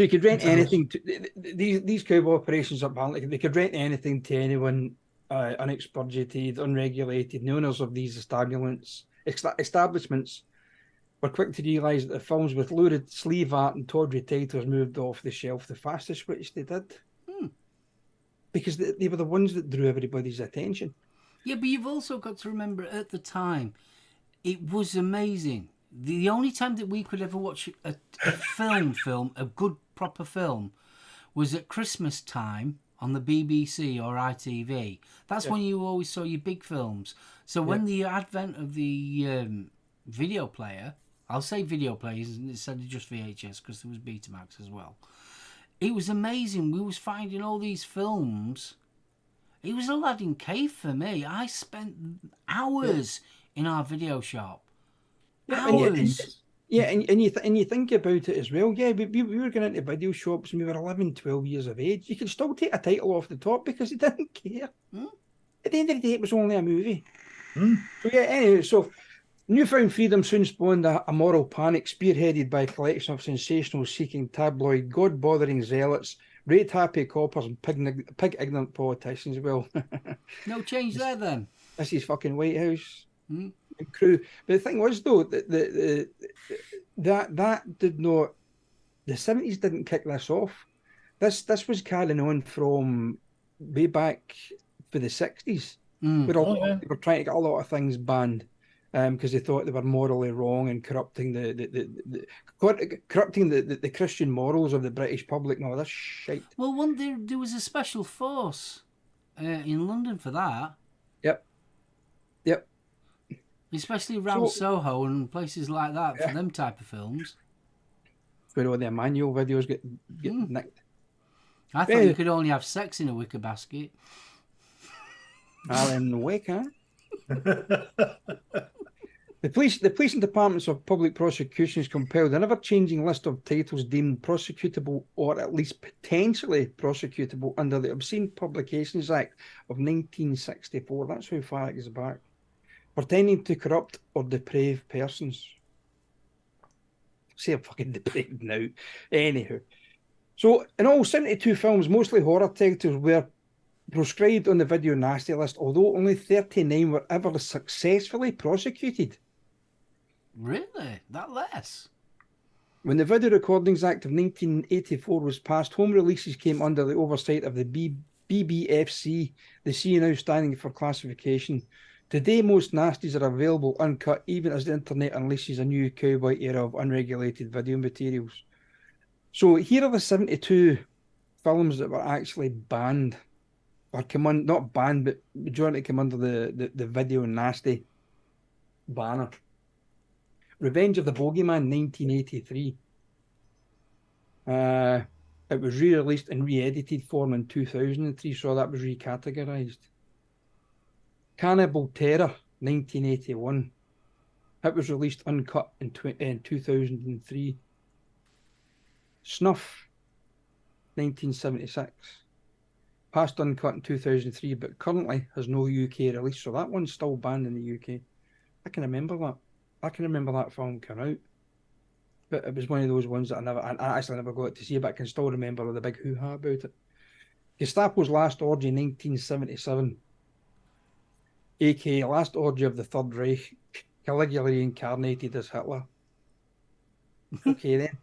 you could rent anything. These cowboy operations apparently they could rent anything to anyone unexpurgated, unregulated. The owners of these establishments were quick to realise that the films with lurid sleeve art and tawdry titles moved off the shelf the fastest, which they did. Because they were the ones that drew everybody's attention. Yeah, but you've also got to remember at the time, it was amazing. The only time that we could ever watch a film, a good proper film, was at Christmas time on the BBC or ITV. That's when you always saw your big films. So when the advent of the video player, I'll say video players instead of just VHS because there was Betamax as well. It was amazing. We was finding all these films. It was Aladdin Cave for me. I spent hours in our video shop. Hours. And you think about it as well. Yeah, we were going into video shops and we were 11, 12 years of age. You could still take a title off the top because you didn't care. At the end of the day, it was only a movie. So yeah, anyway, so newfound freedom soon spawned a moral panic spearheaded by a collection of sensational-seeking tabloid, god-bothering zealots, rate-happy coppers and pig-ignorant politicians. Well, no change there then. This is fucking White House. Crew. But the thing was though that did not, the 70s didn't kick this off. This was carrying on from way back for the 60s. Where they were trying to get a lot of things banned. because they thought they were morally wrong and corrupting the Christian morals of the British public and all this shit. Well, there was a special force in London for that. Yep. Yep. Especially around Soho and places like that for Yeah. them type of films. Where all their manual videos get nicked. I thought you could only have sex in a wicker basket. Alan Wake, huh? The police and departments of public prosecutions compiled an ever-changing list of titles deemed prosecutable or at least potentially prosecutable under the Obscene Publications Act of 1964. That's how far it goes back. Pertaining to corrupt or depraved persons. Say I'm fucking depraved now. Anyhow. So, in all, 72 films, mostly horror titles, were proscribed on the video nasty list, although only 39 were ever successfully prosecuted. Really? That less? When the Video Recordings Act of 1984 was passed, home releases came under the oversight of the BBFC, the C now standing for classification. Today, most nasties are available uncut, even as the internet unleashes a new cowboy era of unregulated video materials. So here are the 72 films that were actually banned, or not banned, but majority come under the video nasty banner. Revenge of the Bogeyman, 1983. It was re-released in re-edited form in 2003, so that was recategorized. Cannibal Terror, 1981. It was released uncut in 2003. Snuff, 1976. Passed uncut in 2003, but currently has no UK release, so that one's still banned in the UK. I can remember that. I can remember that film came out, but it was one of those ones that I actually never got to see, but I can still remember the big hoo-ha about it. Gestapo's Last Orgy, 1977, aka Last Orgy of the Third Reich, Caligula reincarnated as Hitler. Okay then.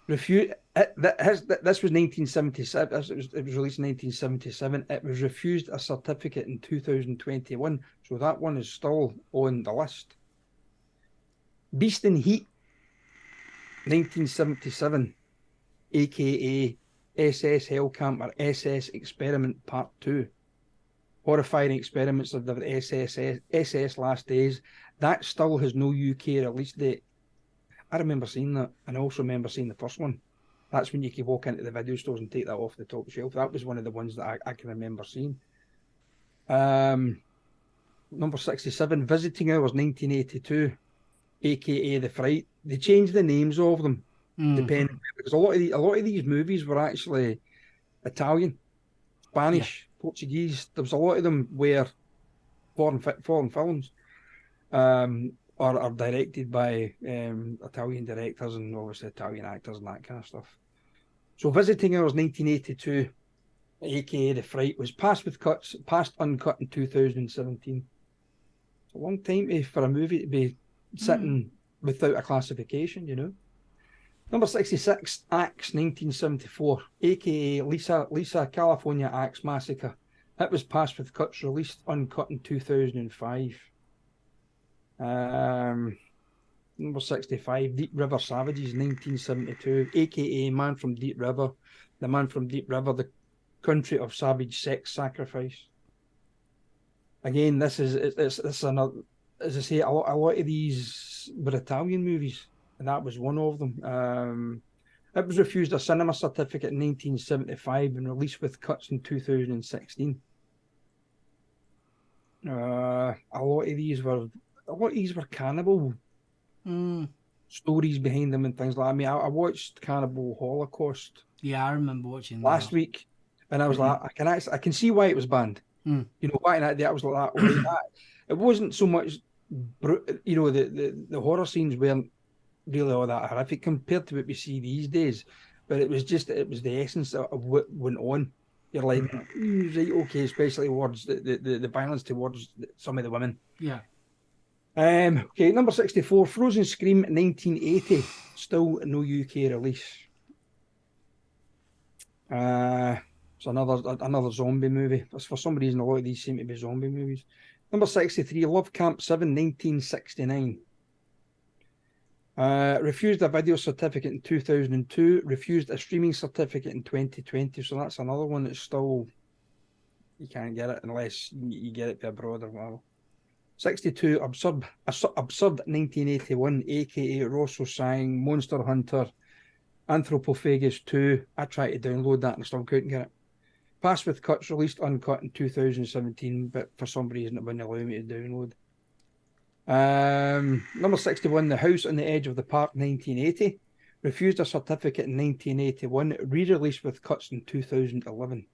This was 1977. It was released in 1977. It was refused a certificate in 2021, so that one is still on the list. Beast in Heat, 1977, aka SS Hellcamp or SS Experiment Part 2. Horrifying experiments of the SS Last Days. That still has no UK release date. I remember seeing that, and I also remember seeing the first one. That's when you could walk into the video stores and take that off the top shelf. That was one of the ones that I can remember seeing. Number 67, Visiting Hours, 1982, aka The Fright. They changed the names of them depending, because a lot of these movies were actually Italian, Spanish, Portuguese. There was a lot of them were foreign films. Are directed by Italian directors and obviously Italian actors and that kind of stuff. So Visiting Hours 1982, aka The Fright, was passed uncut in 2017. It's a long time for a movie to be sitting without a classification, you know. Number 66, Axe 1974, aka Lisa California Axe Massacre. It was passed with cuts, released uncut in 2005. Number 65, Deep River Savages, 1972, aka Man from Deep River, the Man from Deep River, the country of savage sex sacrifice. Again, this is another, as I say, a lot of these were Italian movies, and that was one of them. It was refused a cinema certificate in 1975 and released with cuts in 2016. A lot of these were cannibal stories behind them and things like that. I mean, I watched Cannibal Holocaust. Yeah, I remember watching last week, and I was like, I can see why it was banned. You know, why in that day I was like that. It wasn't so much, you know, the horror scenes weren't really all that horrific compared to what we see these days, but it was the essence of what went on. You're like, right, okay, especially towards the violence towards some of the women. Yeah. Okay, number 64, Frozen Scream 1980, still no UK release. It's another zombie movie. For some reason, a lot of these seem to be zombie movies. Number 63, Love Camp 7, 1969. Refused a video certificate in 2002, refused a streaming certificate in 2020. So that's another one that's still, you can't get it unless you get it abroad or whatever. 62, Absurd 1981, aka Rosso Sang, Monster Hunter, Anthropophagus 2. I tried to download that and still couldn't get it. Pass with Cuts, released uncut in 2017, but for some reason it wouldn't allow me to download. Number 61, The House on the Edge of the Park, 1980. Refused a certificate in 1981, re-released with cuts in 2011.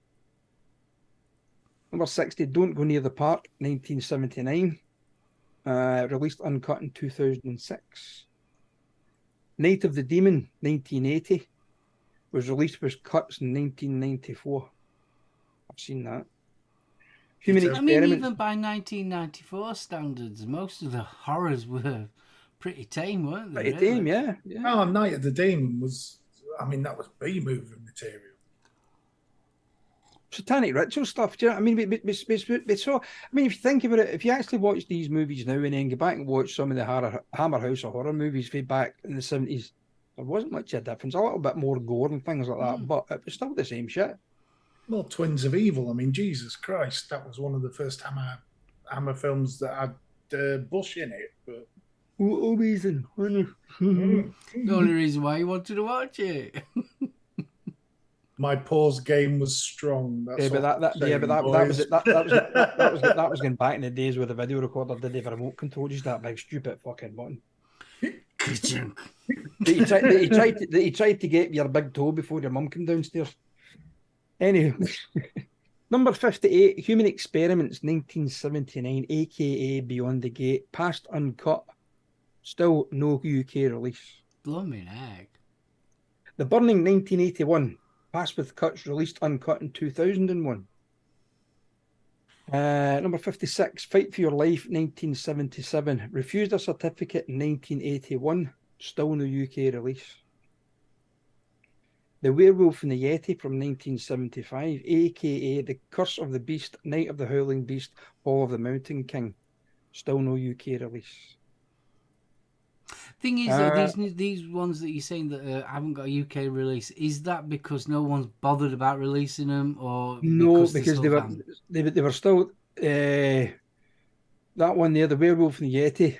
Number 60, Don't Go Near the Park, 1979. Released uncut in 2006. Night of the Demon, 1980. Was released with cuts in 1994. I've seen that. Human I mean, Experiment. even by 1994 standards, most of the horrors were pretty tame, weren't they? Pretty tame, yeah. Oh, Night of the Demon was, I mean, that was B-movie material. Satanic ritual stuff. Do you know what I mean? But so, I mean, if you think about it, if you actually watch these movies now and then go back and watch some of the Hammer House of Horror movies from back in the 70s, there wasn't much of a difference. A little bit more gore and things like that, but it was still the same shit. Well, Twins of Evil. I mean, Jesus Christ, that was one of the first Hammer films that had Bush in it. But amazing. The only reason why you wanted to watch it. my pause game was strong. That's Yeah, but that was going back in the days where the video recorder didn't have a remote control, just that big stupid fucking button. that you tried to get your big toe before your mum came downstairs. Anyway, number 58, Human Experiments, 1979, aka Beyond the Gate, passed uncut, still no UK release. Blooming egg. The Burning, 1981, passed with cuts, released uncut in 2001. Number 56, Fight for Your Life, 1977, refused a certificate in 1981, still no UK release. The Werewolf and the Yeti from 1975, aka The Curse of the Beast, Night of the Howling Beast, Hall of the Mountain King, still no UK release. Thing is, these ones that you're saying that haven't got a UK release, is that because no one's bothered about releasing them, or no, because they were still that one there, The Werewolf and the Yeti,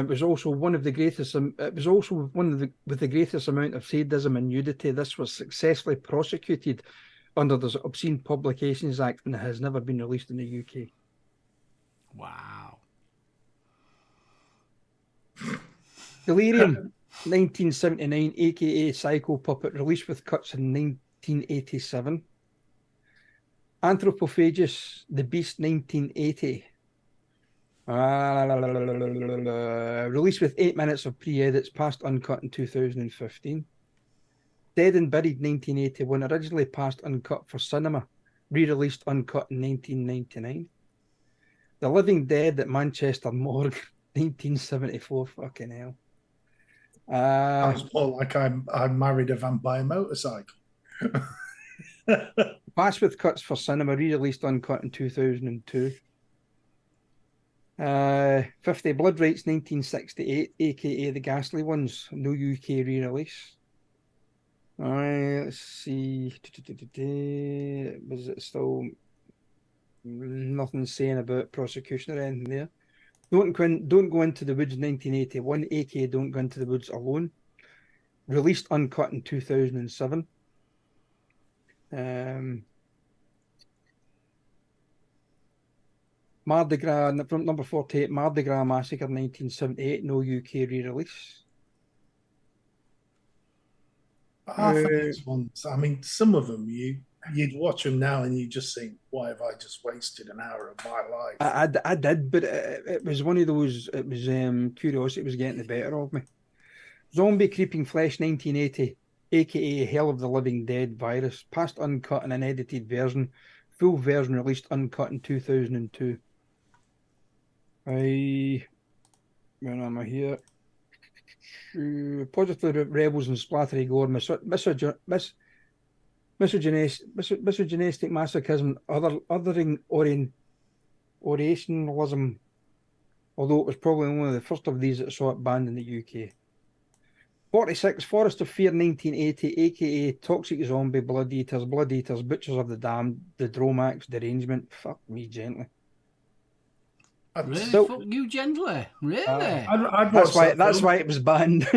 was also one of the greatest. It was also with the greatest amount of sadism and nudity. This was successfully prosecuted under the Obscene Publications Act and has never been released in the UK. Wow. Delirium, 1979, aka Psycho Puppet, released with cuts in 1987. Anthropophagus, The Beast, 1980. Released with 8 minutes of pre-edits, passed uncut in 2015. Dead and Buried, 1981, originally passed uncut for cinema, re-released uncut in 1999. The Living Dead at Manchester Morgue, 1974, fucking hell. Sounds more like I married a vampire motorcycle. Passed with cuts for cinema, re-released uncut in 2002. 50 Blood Rights, 1968, aka The Ghastly Ones, no UK re-release. Alright, let's see. Was it still nothing saying about prosecution or anything there? Don't Go Into the Woods, 1981, aka Don't Go Into the Woods Alone, released uncut in 2007. Mardi Gras, from number 48, Mardi Gras Massacre, 1978, no UK re-release. I think it's ones. I mean, some of them you'd watch them now and you just think, why have I just wasted an hour of my life? I did, but it was one of those. It was curiosity was getting the better of me. Zombie Creeping Flesh, 1980, aka Hell of the Living Dead Virus, passed uncut in an edited version. Full version released uncut in 2002. Where am I here? Positive rebels and splattery gore, misogynistic masochism, othering Orationalism, although it was probably one of the first of these that saw it banned in the UK. 46, Forest of Fear 1980, aka Toxic Zombie, Blood Eaters, Butchers of the Damned, the Dromax, Derangement. Fuck me gently. I'd, Really? Still- Fuck you gently? Really? I'd That's watch why. that That's film. why it was banned.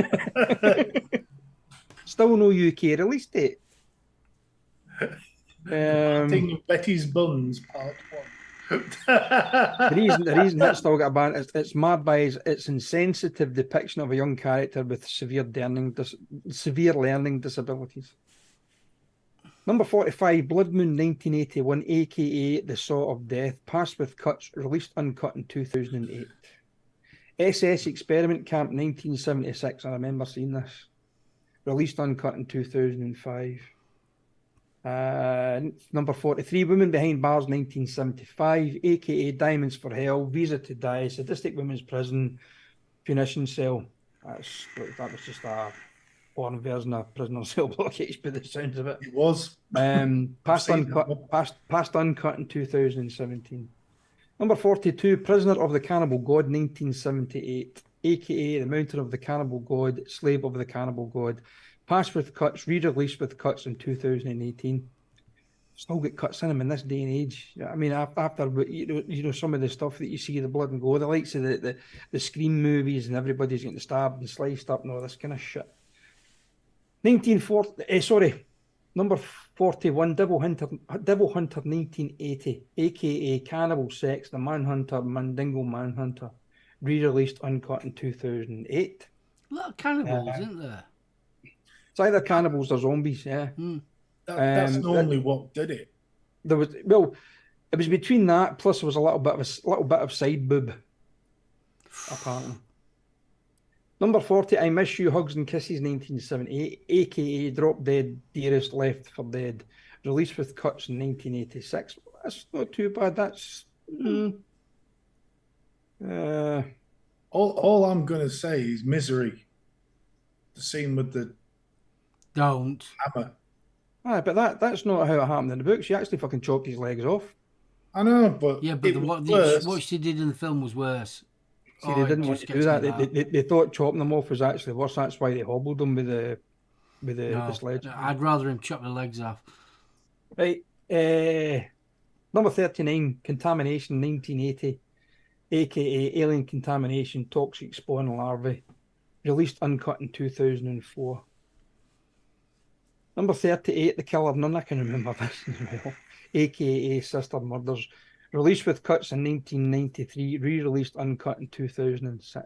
Still no UK release date. King of Betty's Buns, Part 1. The reason that still got banned is it's marred by its insensitive depiction of a young character with severe learning disabilities. Number 45, Blood Moon 1981, aka The Saw of Death, passed with cuts, released uncut in 2008. SS Experiment Camp 1976, I remember seeing this. Released uncut in 2005. Number 43, Women Behind Bars 1975, aka Diamonds for Hell, Visa to Die, Sadistic Women's Prison, Punition Cell. That was just a porn version of Prisoner Cell Block H by the sounds of it. It was. Passed uncut in 2017. Number 42, Prisoner of the Cannibal God 1978, aka The Mountain of the Cannibal God, Slave of the Cannibal God. Passed with cuts, re-released with cuts in 2018. Still get cuts in them in this day and age. I mean, after some of the stuff that you see, the blood and gore, the likes of the Scream movies, and everybody's getting stabbed and sliced up and all this kind of shit. Number 41, Devil Hunter 1980, aka Cannibal Sex, The Manhunter, Mandingo Manhunter, re-released uncut in 2008. A lot of cannibals, isn't there? It's either cannibals or zombies, yeah. That's normally what did it. It was between that, plus there was a little bit of side boob, apparently. Number 40, I Miss You, Hugs and Kisses 1978, aka Drop Dead, Dearest, Left for Dead, released with cuts in 1986. That's not too bad. That's All I'm gonna say is Misery. The scene with the Don't. hammer. but that's not how it happened in the book. She actually fucking chopped his legs off. I know, but Yeah, but it was what worse. she did in the film was worse. See, they didn't want just to do gets that. me They thought chopping them off was actually worse. That's why they hobbled them with the No, sledge. I'd rather him chop the legs off. Right. Number 39, Contamination 1980, aka Alien Contamination, Toxic Spawn Larvae, released uncut in 2004. Number 38, The Killer Nun, I can remember this as well, aka Sister Murders, released with cuts in 1993, re-released uncut in 2006.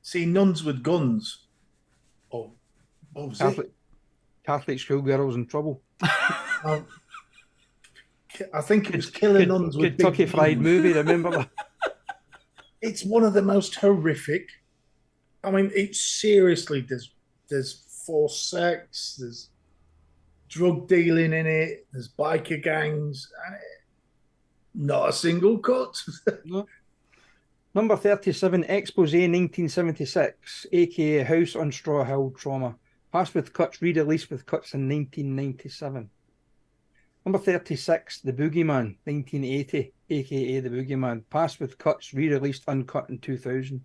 See, Nuns with Guns. Oh, what was Catholic schoolgirls in trouble. it? I think it was Killer Nuns with Kentucky Big Fried Guns. Movie, remember that? It's one of the most horrific. I mean, it's seriously, there's forced sex, there's drug dealing in it, there's biker gangs, and not a single cut. No. Number 37, Expose 1976, aka House on Straw Hill Trauma. Passed with cuts, re-released with cuts in 1997. Number 36, The Boogeyman 1980, aka The Boogeyman. Passed with cuts, re-released uncut in 2000.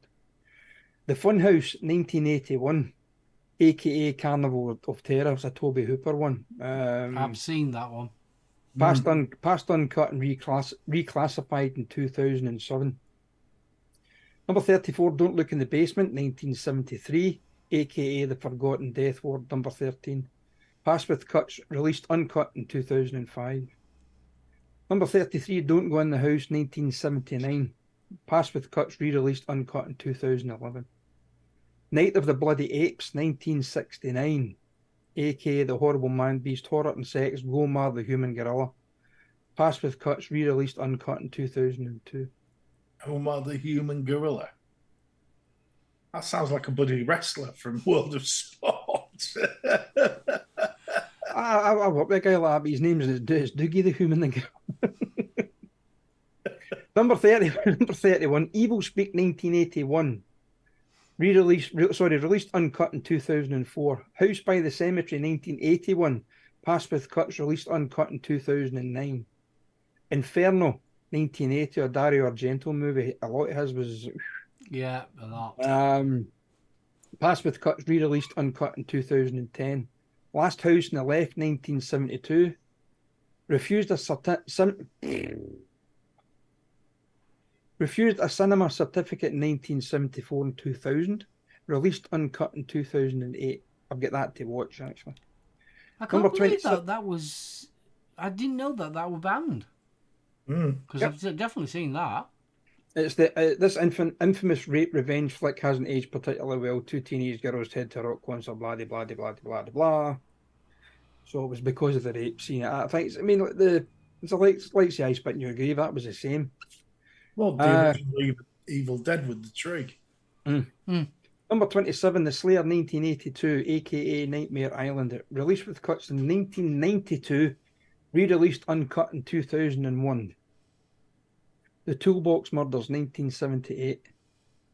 The Funhouse 1981, aka Carnival of Terror, was a Toby Hooper one. I've seen that one. Passed uncut and reclassified in 2007. Number 34, Don't Look in the Basement, 1973, aka The Forgotten Death Ward, number 13. Passed with cuts, released uncut in 2005. Number 33, Don't Go in the House, 1979. Passed with cuts, re-released uncut in 2011. Night of the Bloody Apes, 1969, aka The Horrible Man Beast, Horror and Sex, Gomar the Human Gorilla. Passed with cuts, re-released uncut in 2002. Omar the Human Gorilla. That sounds like a bloody wrestler from World of Sport. I work with a guy like that, but his name is Doogie the Human Gorilla. Number 31, Evil Speak 1981. Released uncut in 2004. House by the Cemetery 1981. Passed with cuts, released uncut in 2009. Inferno 1980, a Dario Argento movie. A lot of his was Yeah, a lot. Passed with Cuts, re-released uncut in 2010. Last House on the Left, 1972. Refused a cinema certificate in 1974 and 2000. Released uncut in 2008. I've got that to watch, actually. I Number can't believe 27. that was. I didn't know that were banned. Because Yep. I've definitely seen that. It's this infamous rape revenge flick hasn't aged particularly well. Two teenage girls head to a rock concert, blah de blah de blah de blah de blah. So it was because of the rape scene. I think. I mean, it's like say I spit in your grave. That was the same. Well, the original Evil Dead with the tree. Number 27, The Slayer, 1982, aka Nightmare Island, released with cuts in 1992, re-released uncut in 2001. The Toolbox Murders, 1978.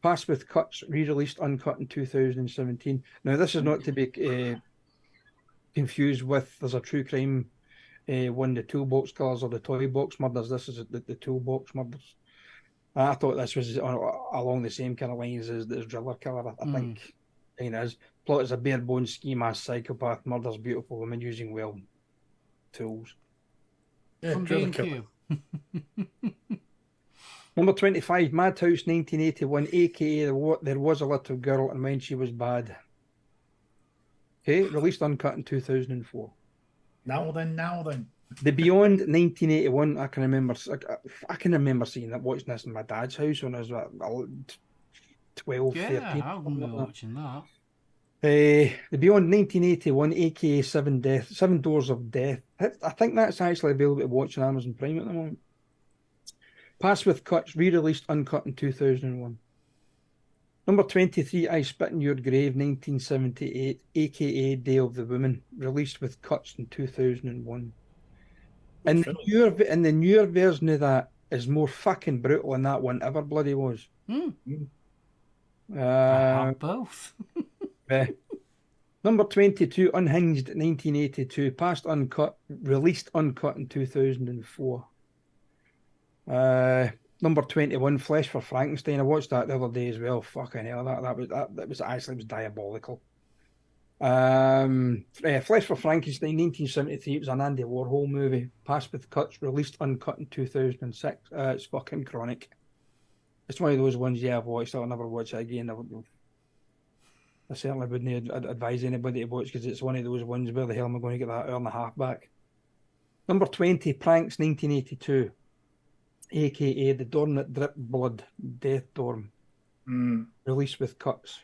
Passed with cuts, re-released uncut in 2017. Now, this is not to be confused with, there's a true crime one, The Toolbox Killers or The Toy Box Murders. This is the Toolbox Murders. I thought this was along the same kind of lines as Driller Killer. I think it is. Plot is a bare bones ski mask psychopath murders beautiful women using tools. Yeah, From Driller B&Q. Number 25, Madhouse, 1981, aka There Was a Little Girl and When She Was Bad. Okay, released uncut in 2004. Now then. The Beyond, 1981. I can remember seeing that, watching this in my dad's house when I was about 12, Yeah, 13. I remember watching that. The Beyond, 1981, aka Seven Doors of Death. I think that's actually available to watch on Amazon Prime at the moment. Passed with cuts, re-released uncut in 2001. Number 23, I Spit in Your Grave, 1978, aka Day of the Woman, released with cuts in 2001. And the newer version of that is more fucking brutal than that one ever bloody was. I have both. Number 22, Unhinged, 1982, passed uncut, released uncut in 2004. Number 21, Flesh for Frankenstein. I watched that the other day as well. Fucking hell, that was actually diabolical. Flesh for Frankenstein, 1973. It was an Andy Warhol movie. Passed with cuts, released uncut in 2006. It's fucking chronic. It's one of those ones, I've watched. I'll never watch it again. I certainly wouldn't advise anybody to watch because it's one of those ones. Where the hell am I going to get that hour and a half back? Number 20, Pranks, 1982. AKA The Dorm That Dripped Blood, Death Dorm. Released with cuts.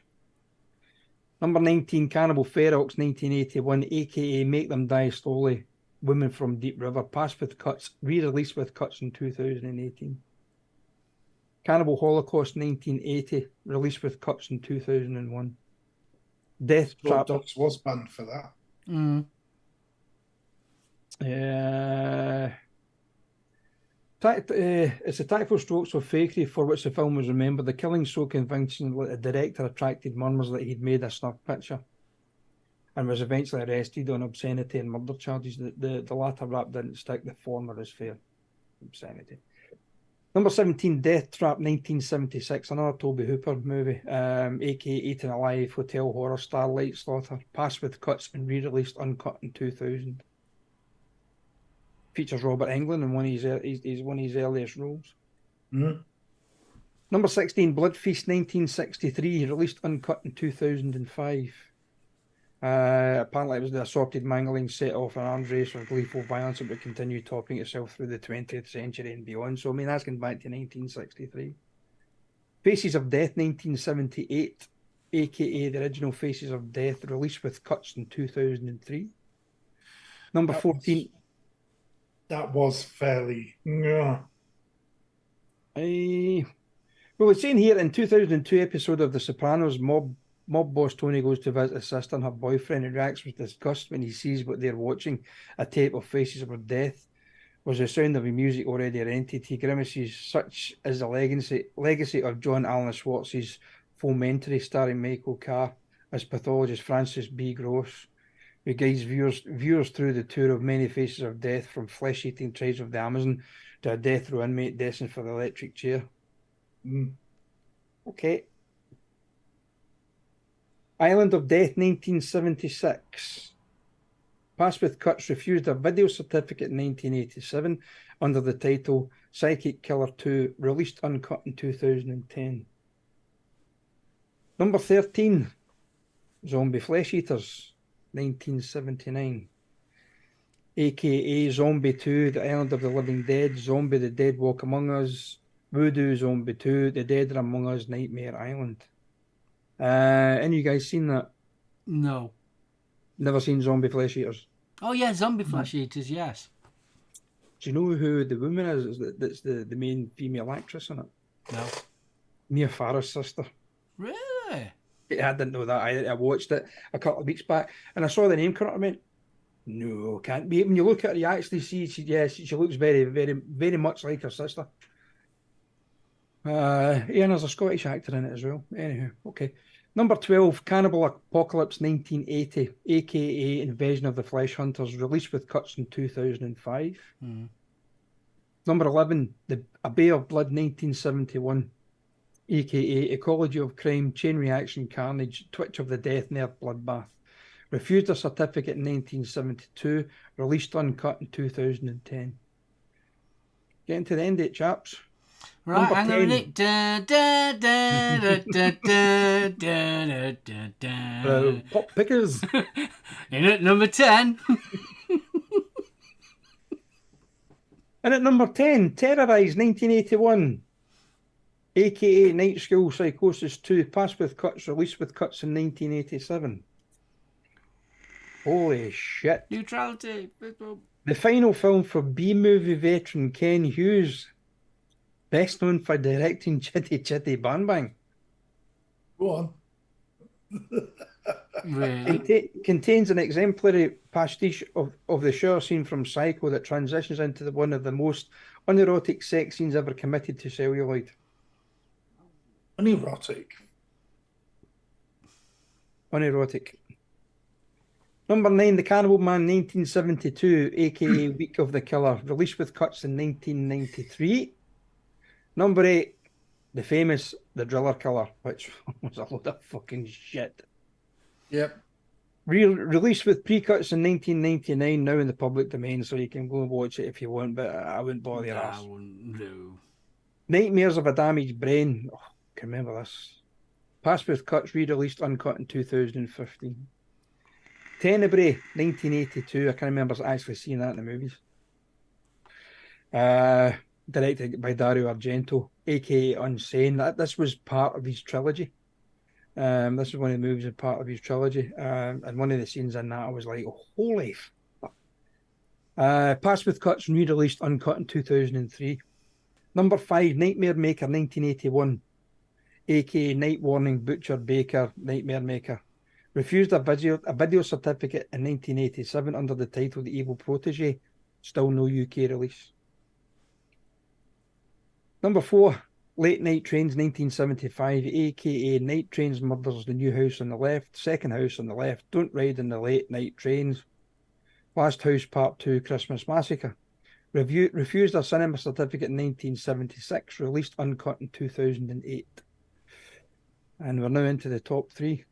Number 19, Cannibal Ferox, 1981, aka Make Them Die Slowly, Women from Deep River, passed with cuts, re-released with cuts in 2018. Cannibal Holocaust, 1980, released with cuts in 2001. Death Trap. Docs was banned for that. It's a tactful strokes of fakery for which the film was remembered. The killing so convincing that the director attracted murmurs that he'd made a snuff picture and was eventually arrested on obscenity and murder charges. The latter rap didn't stick, the former is fair. Obscenity. Number 17, Death Trap, 1976, another Toby Hooper movie, aka Eaten Alive, hotel horror, Starlight Slaughter, passed with cuts and re-released uncut in 2000. Features Robert Englund in one of his earliest roles. Number 16, Blood Feast, 1963, released uncut in 2005. Apparently it was the assorted mangling set off an arms race with gleeful violence that would continue topping itself through the 20th century and beyond. So, I mean, that's going back to 1963. Faces of Death, 1978, aka the original Faces of Death, released with cuts in 2003. Number 14... That was fairly... Well, it's saying here in 2002 episode of The Sopranos, mob boss Tony goes to visit his sister and her boyfriend and reacts with disgust when he sees what they're watching, a tape of Faces of Death. Was the sound of a music already rented. He grimaces, such is the legacy of John Alan Schwartz's Fomentary, starring Michael Carr as pathologist Francis B. Gross, who guides viewers through the tour of many faces of death, from flesh-eating tribes of the Amazon to a death row inmate destined for the electric chair. Okay. Island of Death, 1976. Passed with Cuts refused a video certificate in 1987 under the title Psychic Killer 2, released uncut in 2010. Number 13, Zombie Flesh Eaters, 1979. AKA Zombie 2, The Island of the Living Dead, Zombie the Dead Walk Among Us, Voodoo Zombie 2, The Dead Are Among Us, Nightmare Island. Any of you guys seen that? No. Never seen Zombie Flesh Eaters? Oh yeah, Zombie Flesh Eaters, yes. Do you know who the woman is that's the main female actress in it? No. Mia Farrow's sister. Really? I didn't know that. I watched it a couple of weeks back and I saw the name come up. I went, no, can't be. When you look at her, you actually see she looks very, very, very much like her sister. And there's a Scottish actor in it as well. Anyhow, okay. Number 12, Cannibal Apocalypse 1980, aka Invasion of the Flesh Hunters, released with cuts in 2005. Number 11, A Bay of Blood 1971, aka Ecology of Crime, Chain Reaction Carnage, Twitch of the Death Nerve Bloodbath. Refused a certificate in 1972, released uncut in 2010. Getting to the end of it, chaps. Right, Number hang on a 10. minute. Da, da, da, da, da, da, da, da, da. Pop pickers. In at number 10. And at number 10, Terrorise 1981, aka Night School Psychosis 2, passed with cuts, released with cuts in 1987. Holy shit. Neutrality. The final film for B-movie veteran Ken Hughes, best known for directing Chitty Chitty Bang Bang. Go on. Really? Contains an exemplary pastiche of the shower scene from Psycho that transitions into one of the most unerotic sex scenes ever committed to celluloid. Unerotic. Unerotic. Number 9, The Cannibal Man 1972, aka Week of the Killer, released with cuts in 1993. Number 8, the famous The Driller Killer, which was a load of fucking shit. Yep. Released with pre-cuts in 1999, now in the public domain, so you can go and watch it if you want, but I wouldn't bother your ass. I wouldn't do. Nightmares of a Damaged Brain, oh, I can remember this. Passed with cuts, re-released uncut in 2015. Tenebrae, 1982, I can't remember actually seeing that in the movies. Directed by Dario Argento, aka Unsane. This was part of his trilogy. This is one of the movies as part of his trilogy. And one of the scenes in that, I was like, oh, holy fuck. Passed with cuts, re-released uncut in 2003. Number 5, Nightmare Maker 1981, aka Night Warning, Butcher, Baker, Nightmare Maker. Refused a video certificate in 1987 under the title The Evil Protege. Still no UK release. Number 4, Late Night Trains 1975, aka Night Trains Murders, The New House on the Left, Second House on the Left, Don't Ride in the Late Night Trains, Last House Part 2, Christmas Massacre. Refused a cinema certificate in 1976, released uncut in 2008. And we're now into the top 3.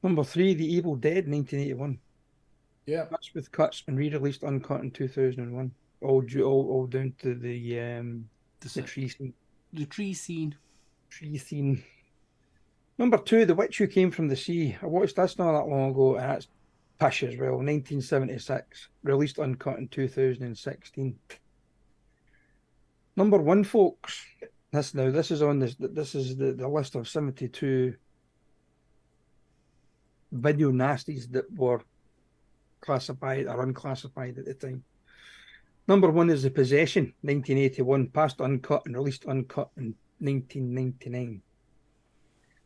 Number 3, The Evil Dead 1981. Yeah. Cuts with cuts and re-released uncut in 2001. All down to the tree scene. The tree scene. Tree scene. Number 2, The Witch Who Came from the Sea. I watched this not that long ago, and that's pish as well. 1976, released uncut in 2016. Number 1, folks. This is on this. This is the list of 72 video nasties that were classified or unclassified at the time. Number 1 is The Possession, 1981, passed uncut and released uncut in 1999.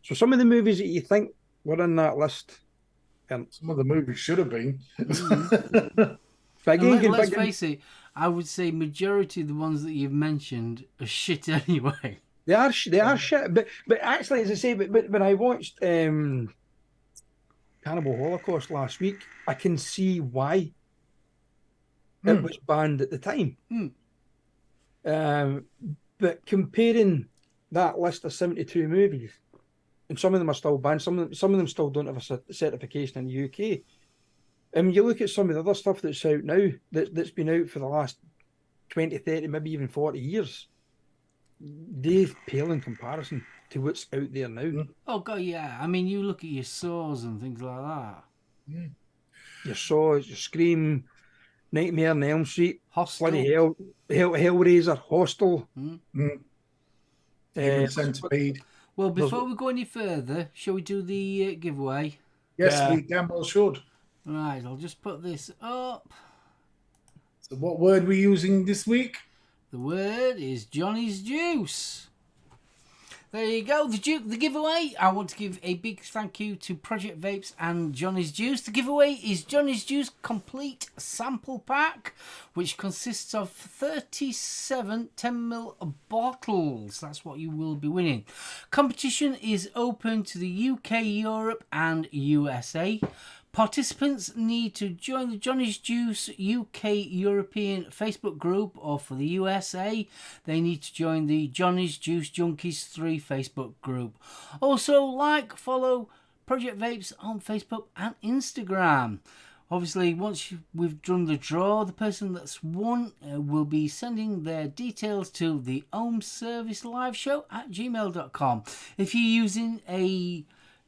So some of the movies that you think were in that list. Some of the movies should have been. But again, Let's face it, I would say majority of the ones that you've mentioned are shit anyway. They are shit. But actually, as I say, but when I watched Cannibal Holocaust last week, I can see why. it was banned at the time. But comparing that list of 72 movies, and some of them are still banned, some of them still don't have a certification in the UK. And you look at some of the other stuff that's out now, that's been out for the last 20, 30, maybe even 40 years, they pale in comparison to what's out there now. Oh, God, yeah. I mean, you look at your Saws and things like that. Your Saws, your Scream, Nightmare on Elm Street, Hostel. bloody Hellraiser, Hostel. Human Centipede. Well, before we go any further, shall we do the giveaway? Yes, we damn well should. Right, I'll just put this up. So what word are we using this week? The word is Johnny's Juice. There you go, the giveaway. I want to give a big thank you to Project Vapes and Johnny's Juice. The giveaway is Johnny's Juice Complete Sample Pack, which consists of 37 10ml bottles. That's what you will be winning. Competition is open to the UK, Europe and USA. Participants need to join the Johnny's Juice UK European Facebook group, or for the USA, they need to join the Johnny's Juice Junkies 3 Facebook group. Also, follow Project Vapes on Facebook and Instagram. Obviously, once we've done the draw, the person that's won will be sending their details to the Ohm Service Live Show at gmail.com. If you're using a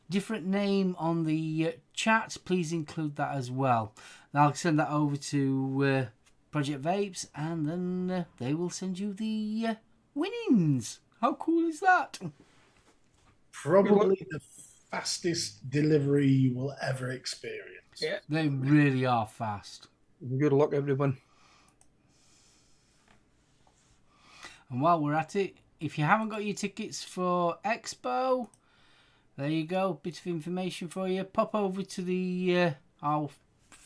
different name on the chat, please include that as well. And I'll send that over to Project Vapes, and then they will send you the winnings. How cool is that? Probably the fastest delivery you will ever experience. Yeah, They really are fast. good luck, everyone. And while we're at it, if you haven't got your tickets for Expo, there you go, bit of information for you. Pop over to the our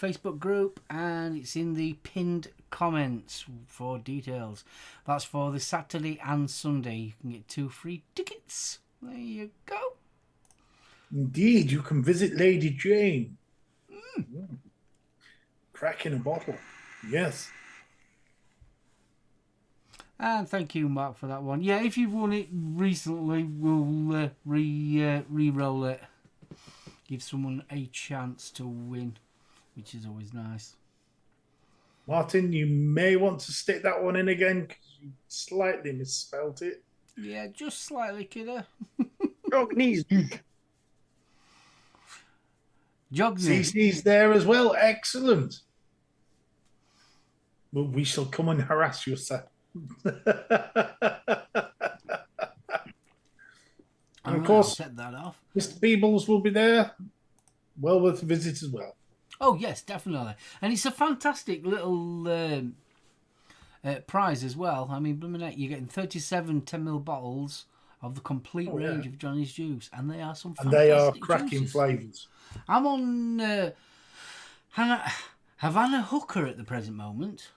Facebook group, and it's in the pinned comments for details. That's for the Saturday and Sunday. You can get 2 free tickets. There you go. Indeed, you can visit Lady Jane. Cracking a bottle. Yes. And thank you, Mark, for that one. Yeah, if you've won it recently, we'll re-roll it. Give someone a chance to win, which is always nice. Martin, you may want to stick that one in again because you slightly misspelt it. Yeah, just slightly, kidder. Knees. Jogney. CC's there as well. Excellent. Well, we shall come and harass you, sir. And of course, set that off. Mr. Peebles will be there. Well worth a visit as well. Oh yes, definitely, and it's a fantastic little prize as well. I mean, blooming heck, you're getting 37 10ml bottles of the complete range of Johnny's Juice, and they are some fantastic and they are cracking juices. flavours. I'm on Havana Hooker at the present moment.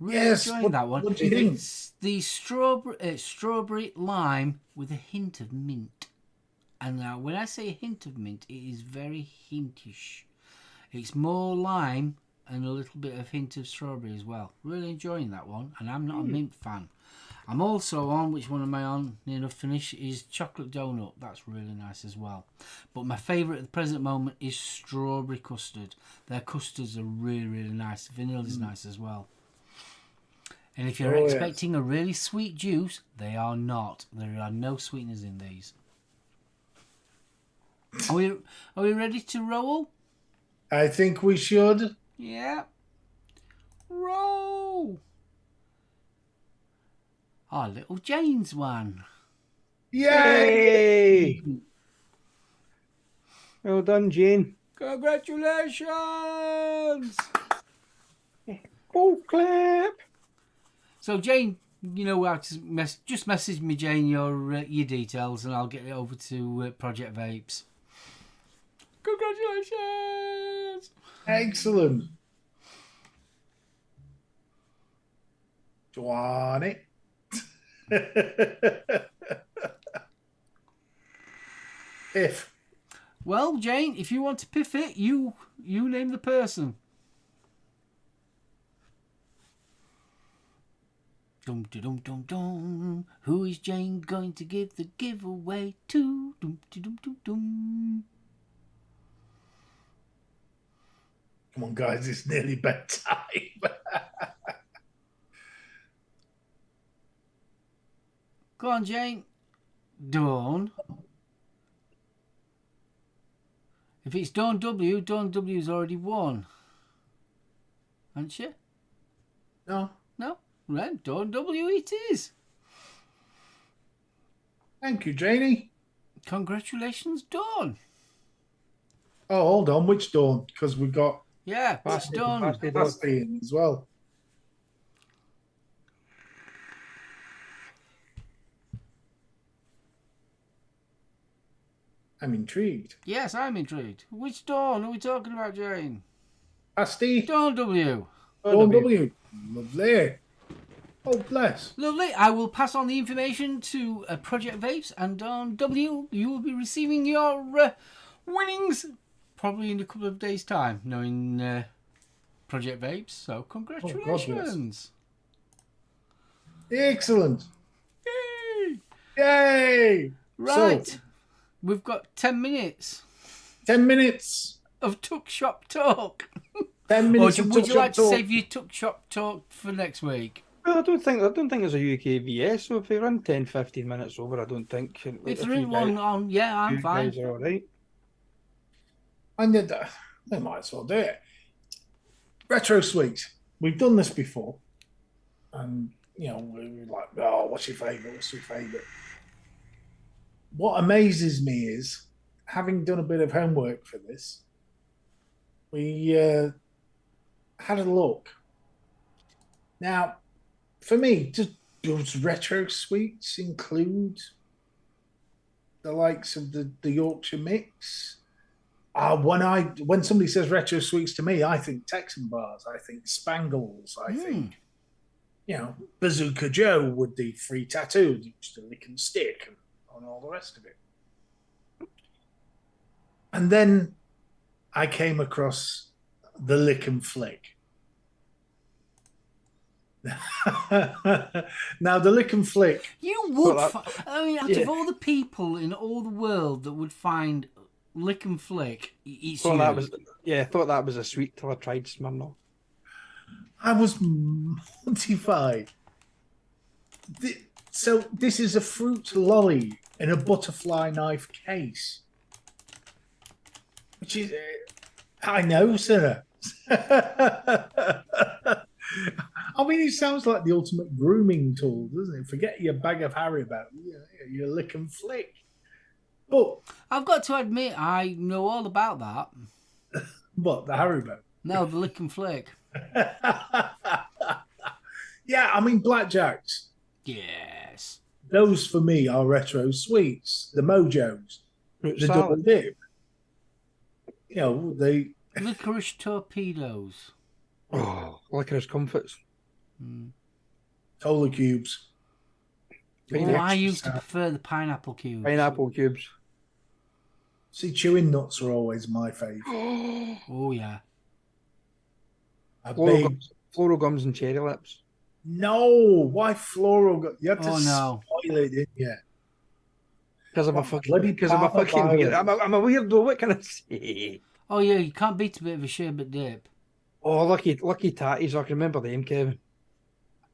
Really enjoying that one. What do you think? It's the strawberry lime with a hint of mint. And now, when I say a hint of mint, it is very hintish. It's more lime and a little bit of hint of strawberry as well. Really enjoying that one, and I'm not a mint fan. I'm also on, which one am I on? Near enough finish is chocolate donut. That's really nice as well. But my favourite at the present moment is strawberry custard. Their custards are really, really nice. Vanilla is nice as well. And if you're expecting a really sweet juice, they are not. There are no sweeteners in these. Are we ready to roll? I think we should. Yeah. Roll. Our little Jane's one. Yay! Well done, Jane. Congratulations! Oh, clap. So Jane, you know how to just message me, Jane, your details, and I'll get it over to Project Vapes. Congratulations! Excellent. Johnny. If. Well, Jane, if you want to piff it, you name the person. Dum dum dum dum. Who is Jane going to give the giveaway to? Dum dum dum dum. Come on, guys, it's nearly bedtime. Go on, Jane. Dawn. If it's Dawn W's already won. Hasn't she? No. No? Right, Dawn W it is. Thank you, Janie. Congratulations, Dawn. Oh, hold on. Which Dawn? Because we got Yeah, that's Dawn. Basti in as well. I'm intrigued. Yes, I'm intrigued. Which Dawn are we talking about, Jane? Basti. Dawn W. Dawn W. Lovely. Oh, bless. Lovely. I will pass on the information to Project Vapes, and Dawn W, you will be receiving your winnings probably in a couple of days' time, knowing Project Vapes. So, congratulations. Excellent. Yay! Yay! Right. So, we've got 10 minutes 10 minutes. of Tuck Shop Talk. 10 Or minutes of would you like to talk. save your Tuck Shop Talk for next week? Well, I don't think there's a UK VS, so if we run 10, 15 minutes over, I don't think. If there ain't one on, yeah, I'm fine. Guys are all right. And they might as well do it. Retro Sweet. We've done this before. And, you know, we're like, oh, what's your favourite? What's your favourite? What amazes me is, having done a bit of homework for this, we had a look. Now, for me, does Retro Sweets include the likes of the Yorkshire Mix? When somebody says Retro Sweets to me, I think Texan bars, I think Spangles, I think, you know, Bazooka Joe with the free tattoo, the lick and stick, and all the rest of it. And then I came across the lick and flick. Now, the lick and flick. You would. I mean, out of all the people in all the world that would find lick and flick, it's Thought you. that was, I thought that was a sweet till I tried Smirnoff. I was mortified. So this is a fruit lolly in a butterfly knife case, which is, I know, sir. I mean, it sounds like the ultimate grooming tool, doesn't it? Forget your bag of Haribo, your lick and flick. But I've got to admit, I know all about that. What, the Haribo? No, the lick and flick. Yeah, I mean, blackjacks. Yes. Those for me are retro sweets, the Mojos, the double dip. You know, the Licorice torpedoes. Oh, licorice comforts. cola cubes. Oh, I used to prefer the pineapple cubes. Pineapple cubes. See, chewing nuts are always my favourite. Oh, yeah. Floral gums and cherry lips. No, why floral? You had to spoil it, didn't you? Because I'm a fucking weird. I'm a weirdo. What can I say? Oh, yeah, you can't beat a bit of a sherbet dip. Oh, lucky tatties. I can remember them, Kevin.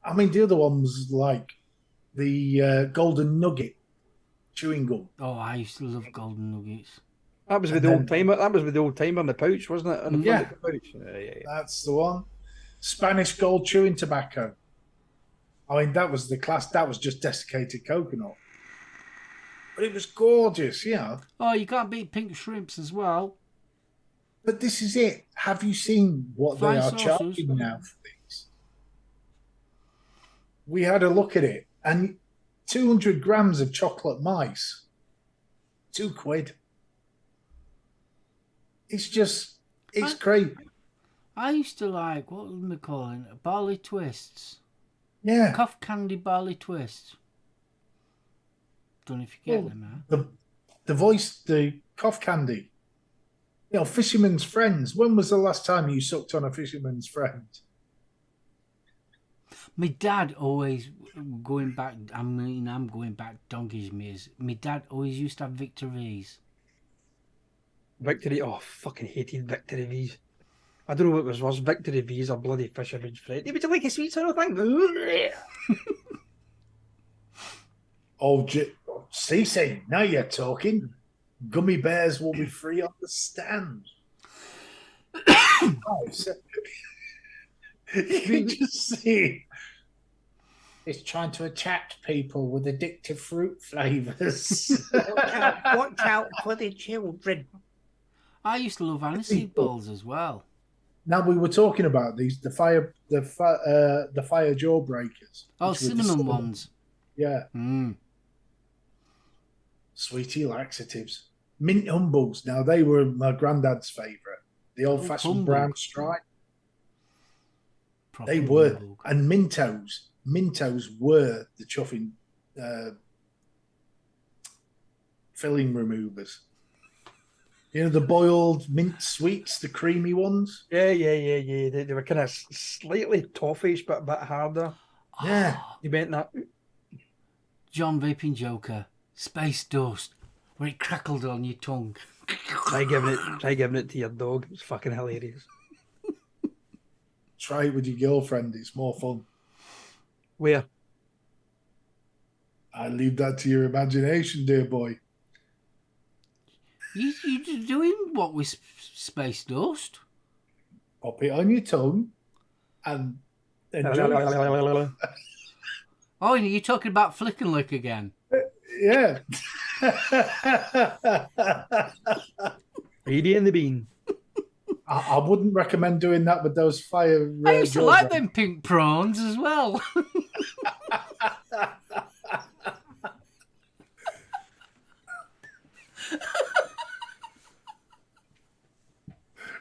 I mean, the other one was like the golden nugget chewing gum. Oh, I used to love golden nuggets. That was with the old timer. That was with the old timer in the pouch, wasn't it? In the front of the pouch. Yeah. That's the one. Spanish gold chewing tobacco. I mean, that was the class. That was just desiccated coconut, but it was gorgeous, you know. Oh, you can't beat pink shrimps as well. But this is it. Have you seen what they are charging now for these? We had a look at it, and 200 grams of chocolate mice, £2. It's just, it's great. I used to like, what was we calling it? Barley twists. Yeah. Cough candy barley twists. Don't know if you get them now. The cough candy. You know, Fisherman's Friends. When was the last time you sucked on a Fisherman's Friend? My dad always going back. I'm going back donkey's years. My dad always used to have Victorys. Victory. Oh, fucking hated Victory V's. I don't know what was worse, Victory V's or bloody Fisherman's Friend. Would you like a sweet sort of thing? Oh, Cece, now you're talking. Gummy bears will be free on the stand. Nice. You can just see it's trying to attract people with addictive fruit flavors. Watch out for the children. I used to love aniseed balls as well. Now we were talking about these, the fire jawbreakers. Oh, cinnamon ones. Yeah. Mm. Sweetie laxatives. Mint humbugs. Now they were my granddad's favourite. The old-fashioned brown stripe. Proper They were. humbug. And Mintos. Mintos were the chuffing filling removers. You know, the boiled mint sweets, the creamy ones? Yeah. They were kind of slightly toffish, but a bit harder. Yeah. You meant that? John Vaping Joker. Space Dust. Where it crackled on your tongue. Try giving it to your dog. It's fucking hilarious. Try it with your girlfriend. It's more fun. Where? I leave that to your imagination, dear boy. You doing what with Space Dust? Pop it on your tongue and enjoy. Oh, you're talking about Flick and Lick again. Yeah. Reedy and the Bean. I wouldn't recommend doing that with those fire. I used to like them pink prawns as well.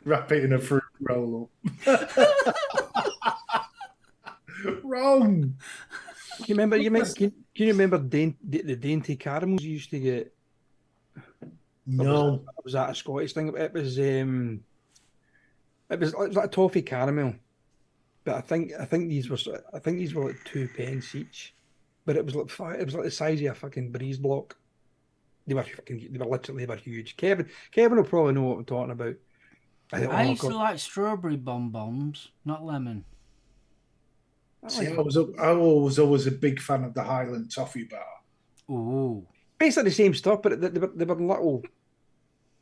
Wrap it in a fruit roll up. Wrong. Can you remember the dainty caramels you used to get? No. Was that a Scottish thing? It was like a toffee caramel, but I think these were like 2p each, but it was like the size of a fucking breeze block. They were huge. Kevin will probably know what I'm talking about. I used to like strawberry bonbons, not lemon. See, I was always a big fan of the Highland Toffee Bar. Ooh. Basically the same stuff, but they were little,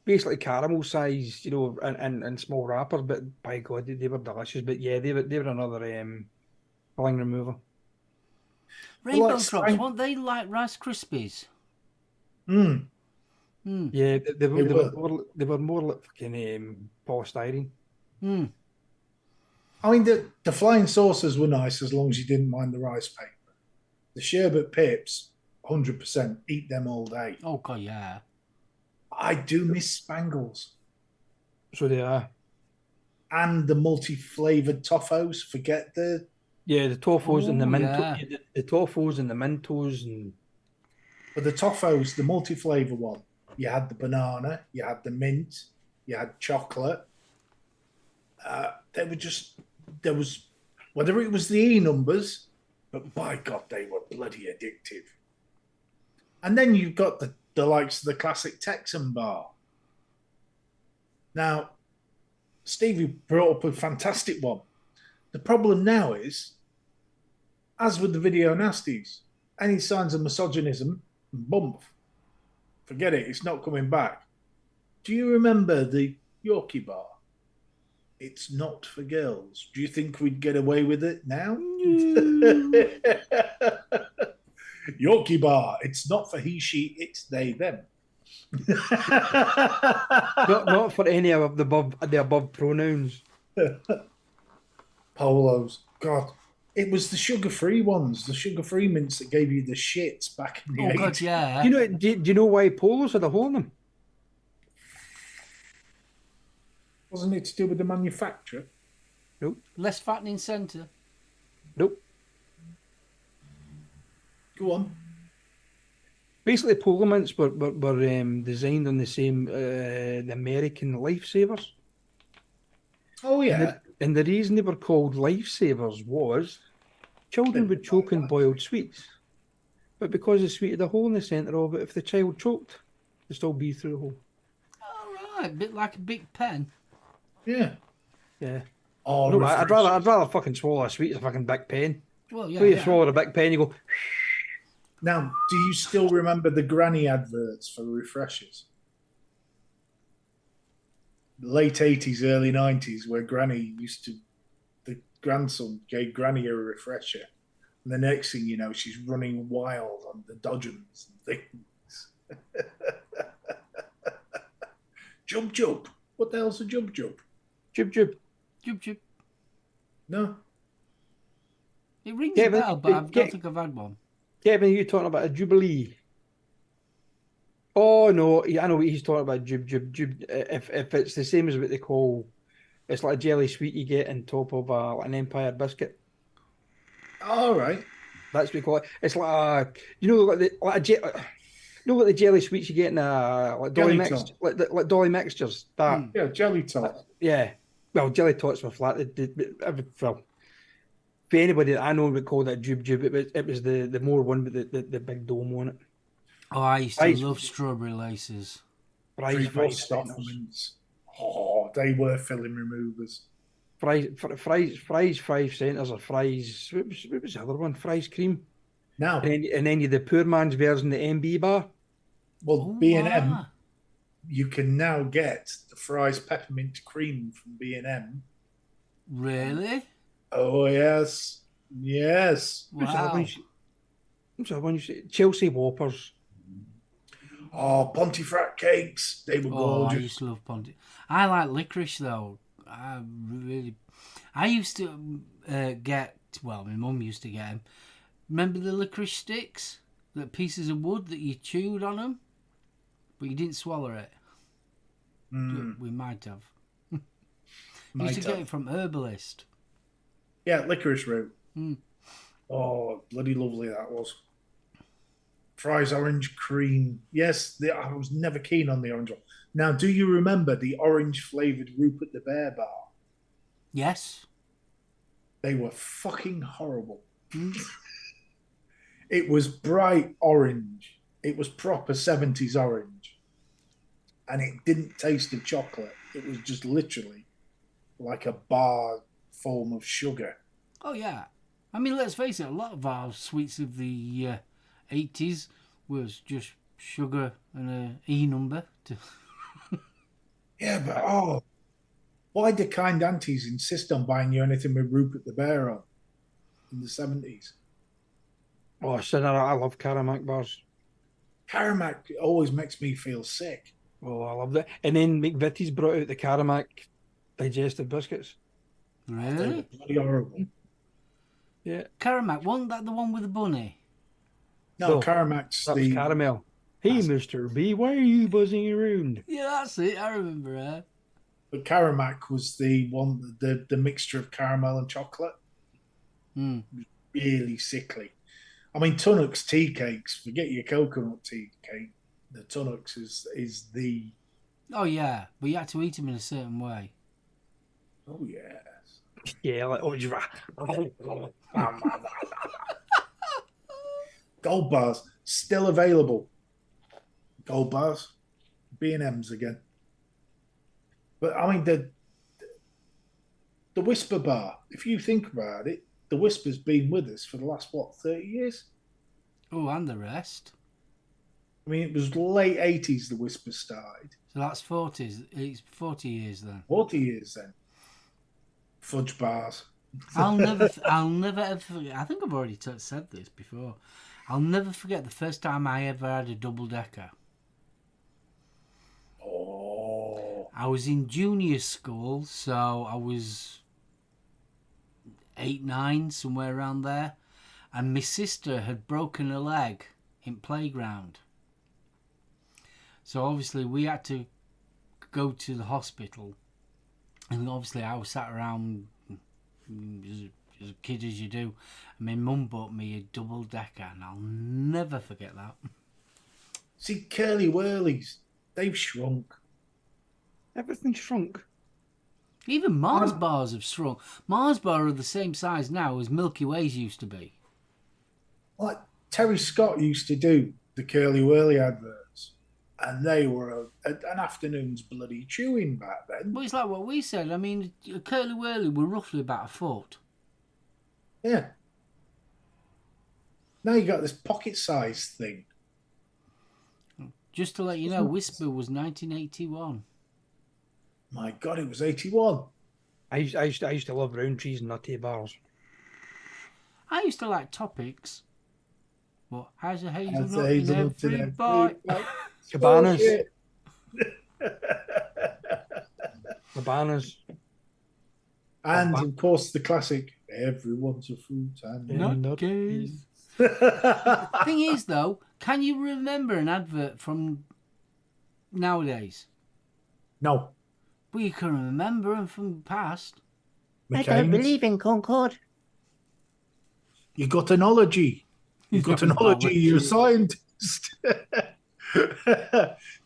basically caramel size, you know, and small wrappers. But by God, they were delicious. But yeah, they were another filling remover. Rainbow Drops, weren't they like Rice Krispies? Mm. Mm. Yeah, they were more like fucking polystyrene. Mm. I mean, the flying saucers were nice as long as you didn't mind the rice paper. The sherbet pips, 100%, eat them all day. Oh, God, yeah. I do miss Spangles. So they are. And the multi-flavoured toffos. Forget the... Yeah, the toffos and the yeah. the toffos and the Mentos and... But the toffos, the multi-flavour one, you had the banana, you had the mint, you had chocolate. They were just... There was... Whether it was the E numbers, but by God, they were bloody addictive. And then you've got the likes of the classic Texan bar. Now, Stevie brought up a fantastic one. The problem now is, as with the video nasties, any signs of misogynism, bump. Forget it, it's not coming back. Do you remember the Yorkie bar? It's not for girls. Do you think we'd get away with it now? Yorkie bar. It's not for he, she, it's they, them. not for any of the above pronouns. Polos. God. It was the sugar-free ones, the sugar-free mints that gave you the shits back in the 80s. God, yeah. Do you know why polos had a hole in them? Wasn't it to do with the manufacturer? Nope. Less fattening centre. Nope. Go on. Basically, polo mints were designed on the same the American lifesavers. Oh, yeah. And the reason they were called lifesavers was Children would choke on boiled sweets, but because the sweet had a hole in the centre of it, if the child choked, they'd still be through the hole. All right, a bit like a big pen. Yeah. Yeah. Oh, No, I'd rather fucking swallow a sweet as a fucking big pen. Well, yeah. Where you swallow a big pen, you go. Now, do you still remember the granny adverts for refreshers? Late 80s, early 90s, where granny the grandson gave granny a refresher. And the next thing you know, she's running wild on the dodgems and things. Jump, jump. What the hell's a jump, jump? Jub jub. Jub jub. No. It rings a bell, but I don't think I've had one. Kevin, are you talking about a jubilee? Oh no, I know what he's talking about. Jub. If it's the same as what they call, it's like a jelly sweet you get on top of like an Empire biscuit. All right. That's what we call it. It's like what the jelly sweets you get in like Dolly mix, like Dolly mixtures. That yeah, jelly tot. Yeah, well, jelly tots were flat. For anybody that I know would call that jub. It was the more one with the big dome on it. Oh, I used to love strawberry laces. Fries, oh, they were filling removers. Fries 5 centres or fries. What was the other one? Fries cream. Now, and then you the poor man's version, the MB bar. Well, B&M, you can now get the fries peppermint cream from B&M. Really? Oh yes, yes. Wow. What's that one you say? Chelsea Whoppers. Oh, Pontefract cakes. They were gorgeous. I used to love Ponty. I like licorice though. I used to get. Well, my mum used to get them. Remember the licorice sticks? The pieces of wood that you chewed on them, but you didn't swallow it. We might have. Used to get it from Herbalist. Yeah, licorice root. Oh, bloody lovely that was. Fries orange cream. Yes, I was never keen on the orange one. Now, do you remember the orange flavoured Rupert the Bear bar? Yes. They were fucking horrible. It was bright orange. It was proper 70s orange. And it didn't taste of chocolate. It was just literally like a bar form of sugar. Oh, yeah. I mean, let's face it, a lot of our sweets of the 80s was just sugar and an E number. Yeah, but why do kind aunties insist on buying you anything with Rupert the Bear on in the 70s? Oh, so I love Caramac bars. Caramac always makes me feel sick. Oh, I love that. And then McVitie's brought out the Caramac digestive biscuits. Really? Bloody horrible. Yeah. Caramac, wasn't that the one with the bunny? No, Caramac's that was caramel. Hey, Mr. B, why are you buzzing around? Yeah, that's it. I remember her. But Caramac was the one, the mixture of caramel and chocolate. Really sickly. I mean, Tunnock's tea cakes, forget your coconut tea cake. The Tunnock's is the... Oh, yeah. But you had to eat them in a certain way. Oh, yes. Yeah, like... Gold bars, still available. Gold bars. B&M's again. But, I mean, the Whisper bar, if you think about it, the Whisper's been with us for the last, 30 years? Oh, and the rest. I mean, it was late 80s the Whisper started. So that's 40s. It's 40 years then. 40 years then. Fudge bars. I'll never ever forget. I think I've already said this before. I'll never forget the first time I ever had a double decker. Oh. I was in junior school, so I was 8, 9, somewhere around there. And my sister had broken her leg in playground. So obviously we had to go to the hospital. And obviously I was sat around as a kid as you do. And my mum bought me a double decker and I'll never forget that. See, curly whirlies, they've shrunk. Everything shrunk. Even Mars bars have shrunk. Mars bar are the same size now as Milky Ways used to be. Like Terry Scott used to do the Curly Whirly adverts, and they were an afternoon's bloody chewing back then. But it's like what we said. I mean, a Curly Whirly were roughly about a foot. Yeah. Now you got this pocket-sized thing. Just to let you know, Whisper was 1981. My God, it was 81. I used to love Roundtree's nutty bars. I used to like Topics. What? How's a hazelnut That's a in hazelnut every in bite? Cabanas. Bullshit. Cabanas. And of course the classic, everyone's a fruit and Nutcase. Thing is, though, can you remember an advert from nowadays? No. Well, you can remember them from the past. McCain's. in Concord. You got an ology. You got an ology, you're a scientist.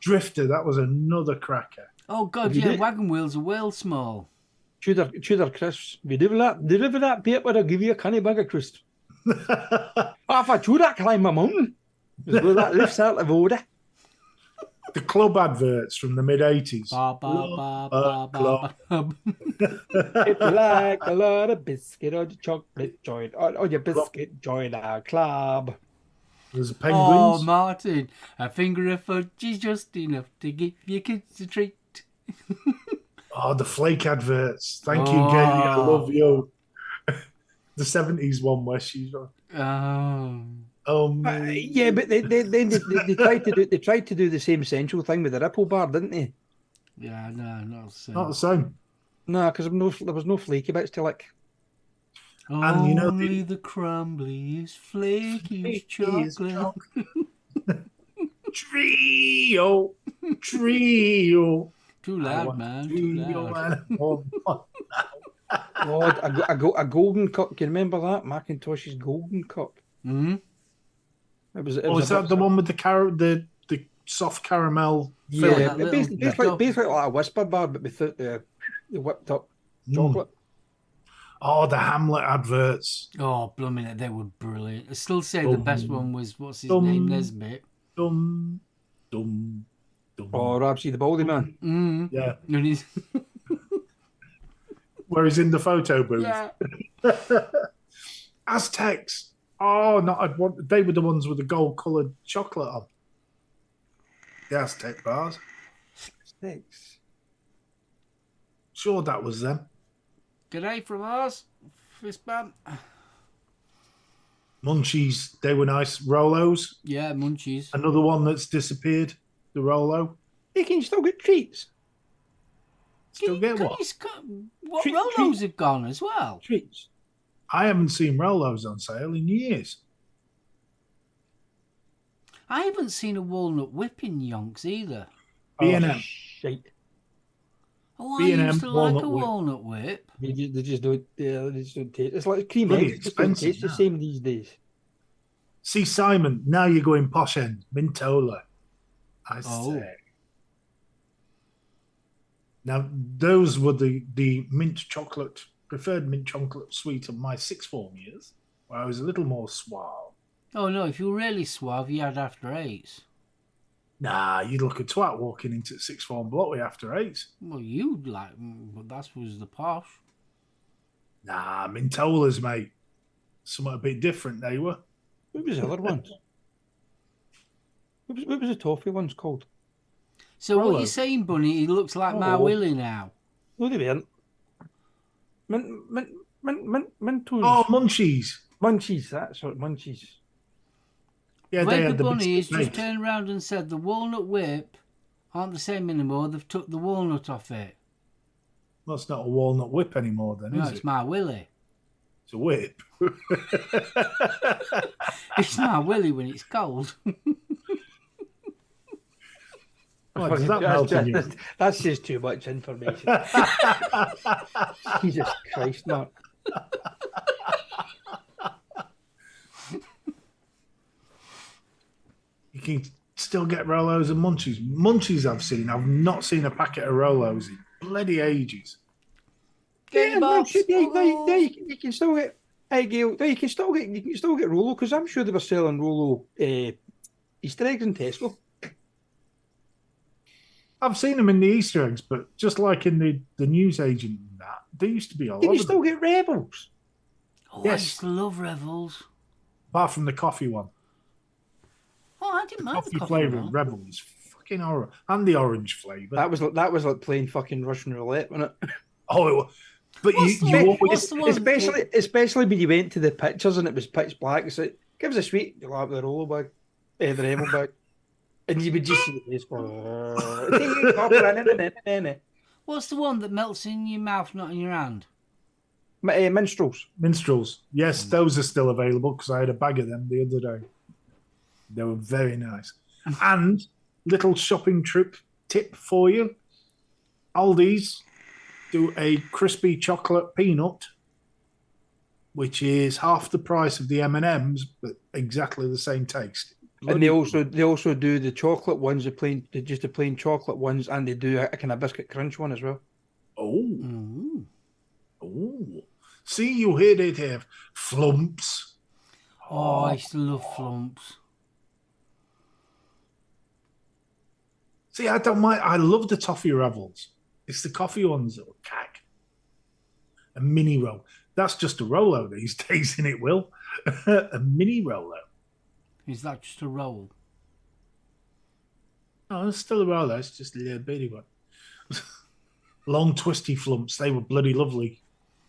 Drifter, that was another cracker. Oh, God, You yeah, did? wagon wheels are well small. Tudor crisps. If you deliver that paper, I'll give you a canny bag of crisps. If I chew that, climb my mountain. Just go that lifts out of order. The club adverts from the mid-80s. Ba, ba, ba, ba, ba, ba. If you like a lot of biscuit or the chocolate, join or your biscuit, join our club. There's Oh, penguins. Martin, a finger of fudge is just enough to give your kids a treat. Oh, the flake adverts. Thank you, Oh. Gaily. I love you. The 70s one where she's like, oh, me. Yeah, but they tried to do the same sensual thing with the Ripple bar, didn't they? Yeah, no, not the same. Not the same. No, because there was no flaky bits to lick. And you know Only the crumbliest, flakiest chocolate. Trio. Trio. Too loud, man. Too Trio loud. and one. God, a golden cup. Can you remember that? Macintosh's golden cup. Hmm? It was Oh, is that the one with the soft caramel? Yeah, Like that little- basically like a whisper bar, but without the whipped up chocolate. Oh, the Hamlet adverts. Oh, blooming it, they were brilliant. I still say the best one was, what's his name, Nesbitt. Dum, dum, dum. Oh, Rabsy the Baldy Man. Mm. Yeah, And he's, where he's in the photo booth. yeah. Aztecs. Oh, they were the ones with the gold-coloured chocolate on. The Aztec bars. Six. Sure, that was them. G'day from us. Fist bump. Munchies, they were nice. Rolos, Yeah, munchies. another one that's disappeared. The Rolo. You can still get treats. Still get what? What Treat- Rolos have gone as well? Treats. I haven't seen Rolos on sale in years. I haven't seen a walnut whip in Yonks either. B&M. Oh, shite. Oh, B&M I used to like a walnut whip. walnut whip. They just don't. They just don't taste. It's like cream Bloody eggs. It just don't expensive taste the now. same these days. See, Simon, now you're going posh end. Mintola. I Oh. say. Now, those were the mint chocolate, preferred mint chocolate sweet of my sixth form years, where I was a little more suave. Oh no, if you were really suave, you had after eights. Nah, you'd look a twat walking into sixth form block with after eights. Well, you like, but that was the posh. Nah, Mintolas, mate. Somewhat a bit different, they were. What was the other ones? What was the toffee ones called? So what Rolos. you're saying, Bunny? He looks like my Oh. Willie now. No, they weren't. Mentos. Oh, Munchies. Munchies. That's what Munchies. Yeah, they Vapor had the Bunny has biscuit just base. turned around and said the walnut whip aren't the same anymore. They've took the walnut off it. Well, it's not a walnut whip anymore, then, No, is it's it? my Willie. It's a whip. It's my Willie when it's cold. Why, does that melt in you? That's just too much information. Jesus Christ, Mark. You can still get Rolos and Munchies. Munchies I've seen. I've not seen a packet of Rolos in bloody ages. Get your box. You can still get. Hey, Gail, you can still get Rolo, because I'm sure they were selling Rolo Easter eggs in Tesco. I've seen them in the Easter eggs, but just like in the newsagent and that, they used to be all Can over you still get Rebels? Oh, Yes. I used to love Revels. apart from the coffee one. Oh, I didn't mind the Coffee coffee flavored one. Rebel is fucking horror. And the orange flavour. That was like playing fucking Russian roulette, wasn't it? Oh, it was. But What's the you one- always. what's the one- Especially when you went to the pictures and it was pitch black. It's like, give us a sweet, you'll have the roller bag, the Rebel bag. And you would just see the face go, What's the one that melts in your mouth, not in your hand? minstrels. Minstrels. Yes, those are still available because I had a bag of them the other day. They were very nice. And little shopping trip tip for you. Aldi's do a crispy chocolate peanut, which is half the price of the M&Ms, but exactly the same taste. And they also do the chocolate ones, the plain chocolate ones, and they do a kind of biscuit crunch one as well. Oh. Mm. Oh. See, you heard it here. Flumps. Oh, I used to love flumps. See, I don't mind. I love the toffee Revels. It's the coffee ones that are cack. A mini roll. That's just a Rolo these days, isn't it, Will? A mini Rolo. Is that just a roll? Oh, it's still a Rolo. It's just a little bitty one. Long, twisty flumps. They were bloody lovely.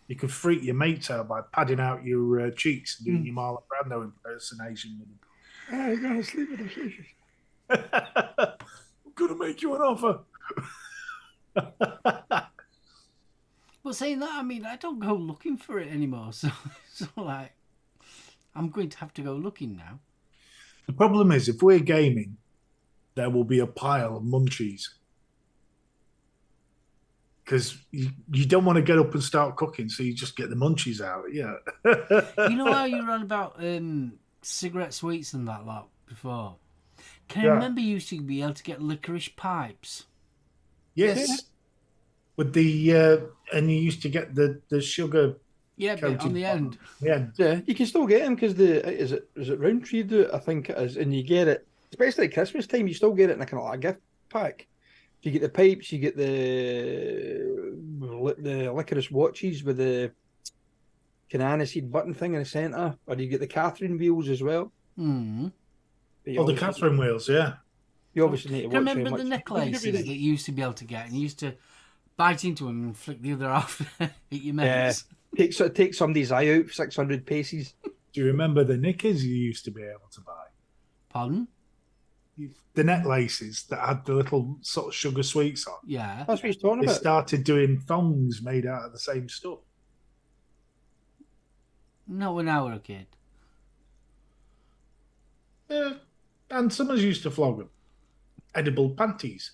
You could freak your mates out by padding out your cheeks and doing your Marlon Brando impersonation with them. I'm going to sleep with the fishes. I'm going to make you an offer. But saying that, I mean, I don't go looking for it anymore. So like, I'm going to have to go looking now. The problem is, if we're gaming, there will be a pile of munchies. Because you don't want to get up and start cooking, so you just get the munchies out. Yeah. You know how you were on about cigarette sweets and that lot before? Can I Yeah. remember you used to be able to get licorice pipes? Yes. With the and you used to get the sugar. Yeah, but on coated the bottom. end. Yeah. Yeah, you can still get them because is it Roundtree do it? I think it is, and you get it especially at Christmas time. You still get it in a kind of like a gift pack. You get the pipes, you get the licorice watches with the kind of aniseed button thing in the centre, or you get the Catherine wheels as well. Mm. But you Oh, the obviously- Catherine wheels, yeah. You obviously need to Can watch I how remember much the necklaces that you used to be able to get, and you used to bite into them and flick the other off at your mates? Take somebody's eye out 600 paces. Do you remember the knickers you used to be able to buy? Pardon? The necklaces that had the little sort of sugar sweets on. Yeah. That's what he's talking They about. started doing thongs made out of the same stuff. Not when I was a kid. Yeah. And someone used to flog them. Edible panties.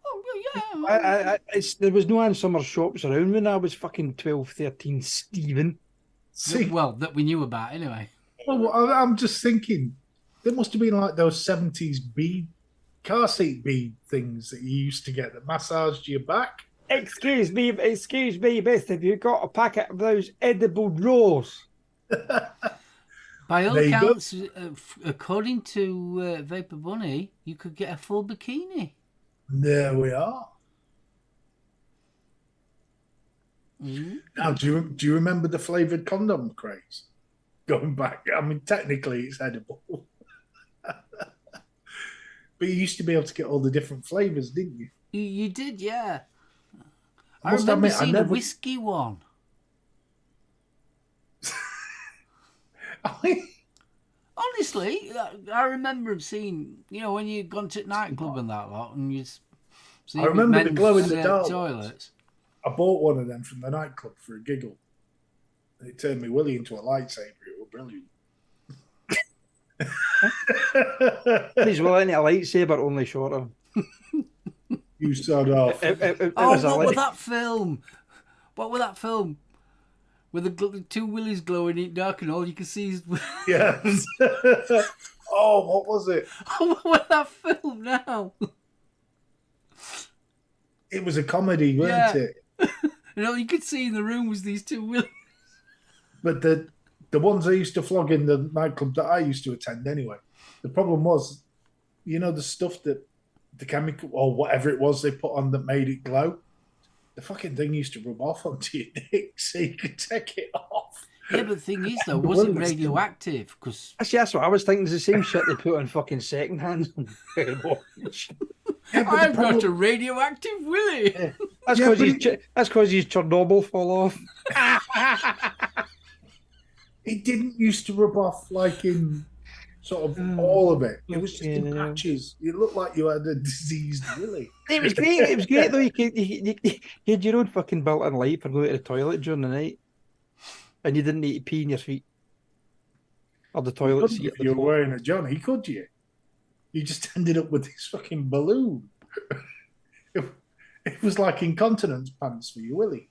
Oh, yeah. There was no in summer shops around when I was fucking 12, 13, Stephen. See, Well, that we knew about anyway. well, I'm just thinking, there must have been like those 70s bead, car seat bead things that you used to get that massaged your back. Excuse me, Beth, have you got a packet of those edible drawers? By all There you go. accounts, according to Vapor Bunny, you could get a full bikini. There we are. Mm. Now, do you remember the flavoured condom craze? Going back, I mean, technically it's edible. But you used to be able to get all the different flavours, didn't you? You did, yeah. I must remember admit, I seeing a never- whiskey one. I mean, Honestly, I remember seeing, when you'd gone to nightclub and that lot, and you'd see I remember the glow-in-the-dark toilets. I bought one of them from the nightclub for a giggle. And it turned me Willie into a lightsaber. It was brilliant. He's willing a lightsaber, only shorter. You sod off. It Oh, was a what was light- that film? What was that film? With the two willies glowing in dark and all you can see is... Yes. Oh, what was it? What was that film now? It was a comedy, weren't Yeah. it? And all you could see in the room was these two Willies. But the ones I used to flog in the nightclub that I used to attend anyway, the problem was, the stuff that the chemical or whatever it was they put on that made it glow, the fucking thing used to rub off onto your dick so you could take it off. Yeah, but the thing is, though, was it radioactive? Because Actually, that's what I was thinking. It's the same shit they put on fucking second hands. I've got a radioactive Willy. Yeah. That's because his Chernobyl fall off. It didn't used to rub off like in sort of all of it. It was just in patches. It looked like you had a diseased Willy. It was great. It was great though. You had your own fucking built-in light for going to the toilet during the night, and you didn't need to pee in your feet or the toilet seat. If you were wearing a Johnny, could you? You just ended up with this fucking balloon. It was like incontinence pants for you, Willy.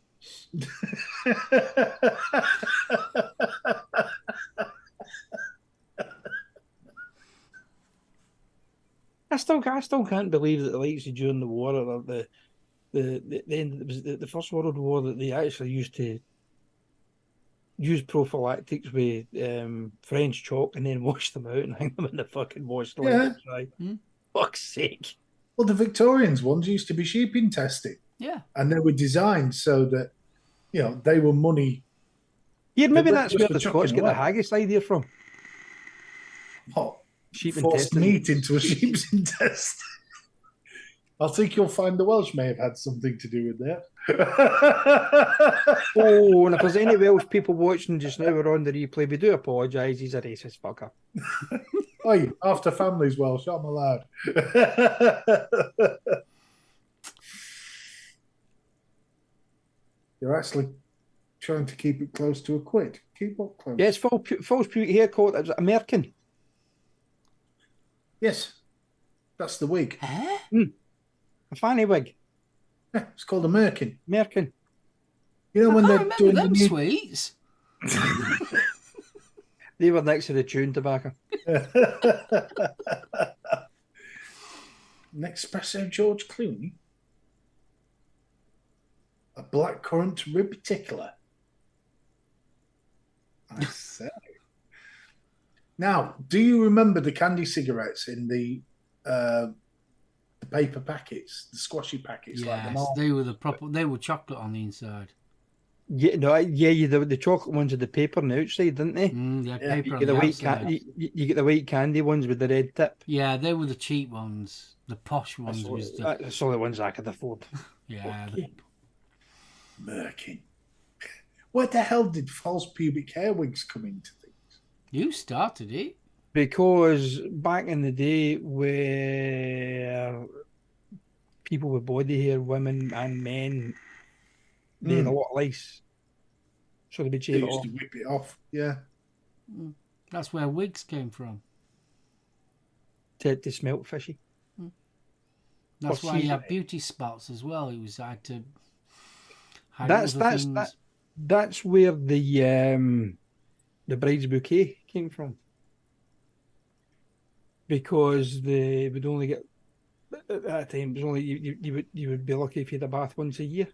I still can't believe that the likes of during the war or the end, it was the First World War that they actually used to use prophylactics with French chalk and then wash them out and hang them in the fucking wash to let them dry. Fuck's sake. Well, the Victorians ones used to be sheeping testing. Yeah. And they were designed so that, they were money. Yeah, maybe that's where the Scots get the haggis idea from. What? Sheep Forced intestine. meat into a sheep's intestine. I think you'll find the Welsh may have had something to do with that. Oh, and if there's any Welsh people watching just now or on the replay, we do apologise. He's a racist fucker. Oi, after family's Welsh, I'm allowed. You're actually trying to keep it close to a quid. Keep it close. Yeah, it's false pubic hair coat. It was American. Yes, that's the wig. Huh? A fanny wig. Yeah, it's called a merkin. American. You know when I they're remember doing them the new... sweets. They were next to the chewing tobacco. Nespresso George Clooney. A blackcurrant rib tickler. I say. Now, do you remember the candy cigarettes in the paper packets, the squashy packets? Yes, like they were they were chocolate on the inside. Yeah, no, yeah, the chocolate ones with the paper on the outside, didn't they? They had Yeah, paper You on get the the white outside. you get the white candy ones with the red tip. Yeah, they were the cheap ones. The posh ones was the That's all the ones I could afford. yeah. Merkin. Where the hell did false pubic hair wigs come into things? You started it. Because back in the day where people with body hair, women and men, they had a lot of lice. So they'd be They shaved used off. to whip it off. Yeah. That's where wigs came from. To smelt fishy. That's Or why you season have beauty spots as well. It was had to hide That's other that's things. that, that's where the bride's bouquet came from. Because they would only get at that time it was only you would be lucky if you had a bath once a year.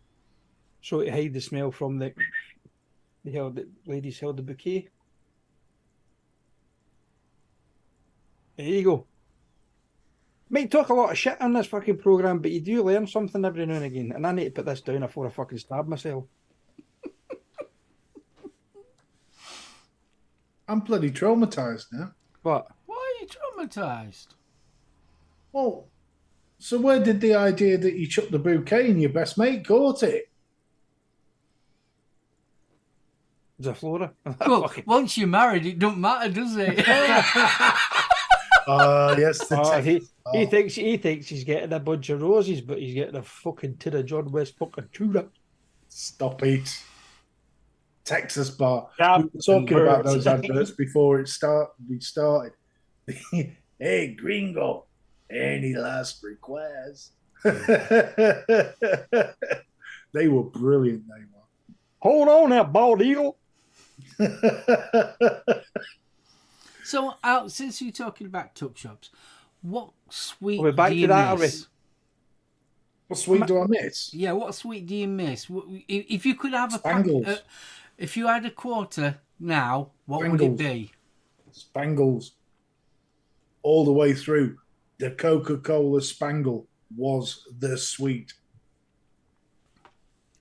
So to hide the smell from the ladies held the bouquet. There you go. Might talk a lot of shit on this fucking programme, but you do learn something every now and again. And I need to put this down before I fucking stab myself. I'm bloody traumatized now. But Why are you traumatized? Well, so where did the idea that you chucked the bouquet and your best mate caught it? it's a flora. Well, once you're married, it don't matter, does it? Yes, He thinks he's getting a bunch of roses, but he's getting a fucking tin of John West fucking tuna. Stop it. Texas bar. Yeah, We were talking about birds. those adverts before we started. Hey, gringo, any last requests? They were brilliant, they Hold on there, bald eagle. were. So, since you're talking about tuck shops, what sweet Are we back do to you that, are we? miss? What sweet do I miss? Yeah, what sweet do you miss? If you could have a Spangles. if you had a quarter now, what would it be? Spangles. All the way through. The Coca-Cola Spangle was the sweet.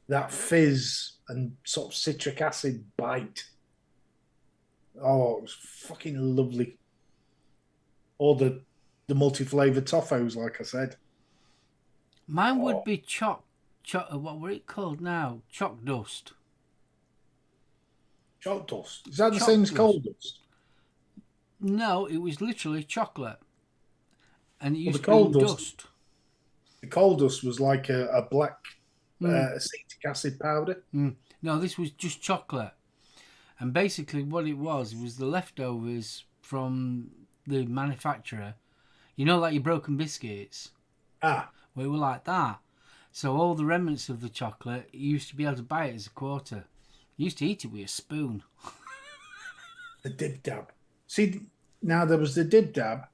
That fizz and sort of citric acid bite. Oh, it was fucking lovely. Or the multi-flavour toffos, like I said. Mine would be what were it called now? Chalk dust. Chalk dust. Is that the Chalk same as dust. coal dust? No, it was literally chocolate. And it used the to coal be dust- dust. The coal dust was like a black acetic acid powder. No, this was just chocolate. And basically what it was the leftovers from the manufacturer. You know, like your broken biscuits? Ah, Well, it were like that. So all the remnants of the chocolate, you used to be able to buy it as a quarter. You used to eat it with a spoon. the dib dab. See, now there was the dib dab.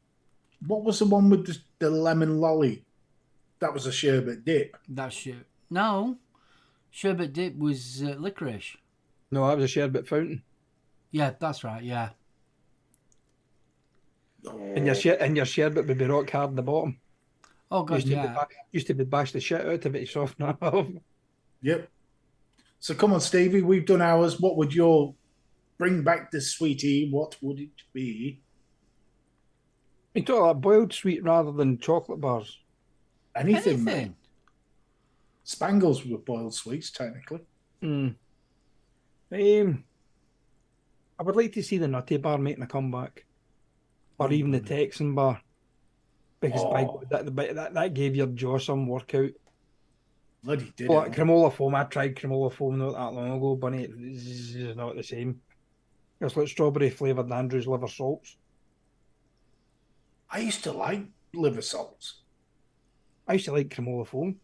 What was the one with the lemon lolly? That was a sherbet dip. That's shit. No. Sherbet dip was licorice. No, that was a sherbet fountain. Yeah, that's right, yeah. And your sherbet would be rock hard in the bottom. Oh, God, Used to be bash the shit out of it to soften it up. Yep. So come on, Stevie, we've done ours. What would your bring back this sweetie? What would it be? You talk like boiled sweet rather than chocolate bars. Anything, mate. Spangles were boiled sweets, technically. I would like to see the Nutty Bar making a comeback, or even the Texan Bar, because by God, that gave your jaw some workout. Bloody did Well, it. cremola foam. I tried cremola foam not that long ago, Bunny. It's not the same. It's like strawberry flavoured Andrew's liver salts. I used to like liver salts. I used to like cremola foam.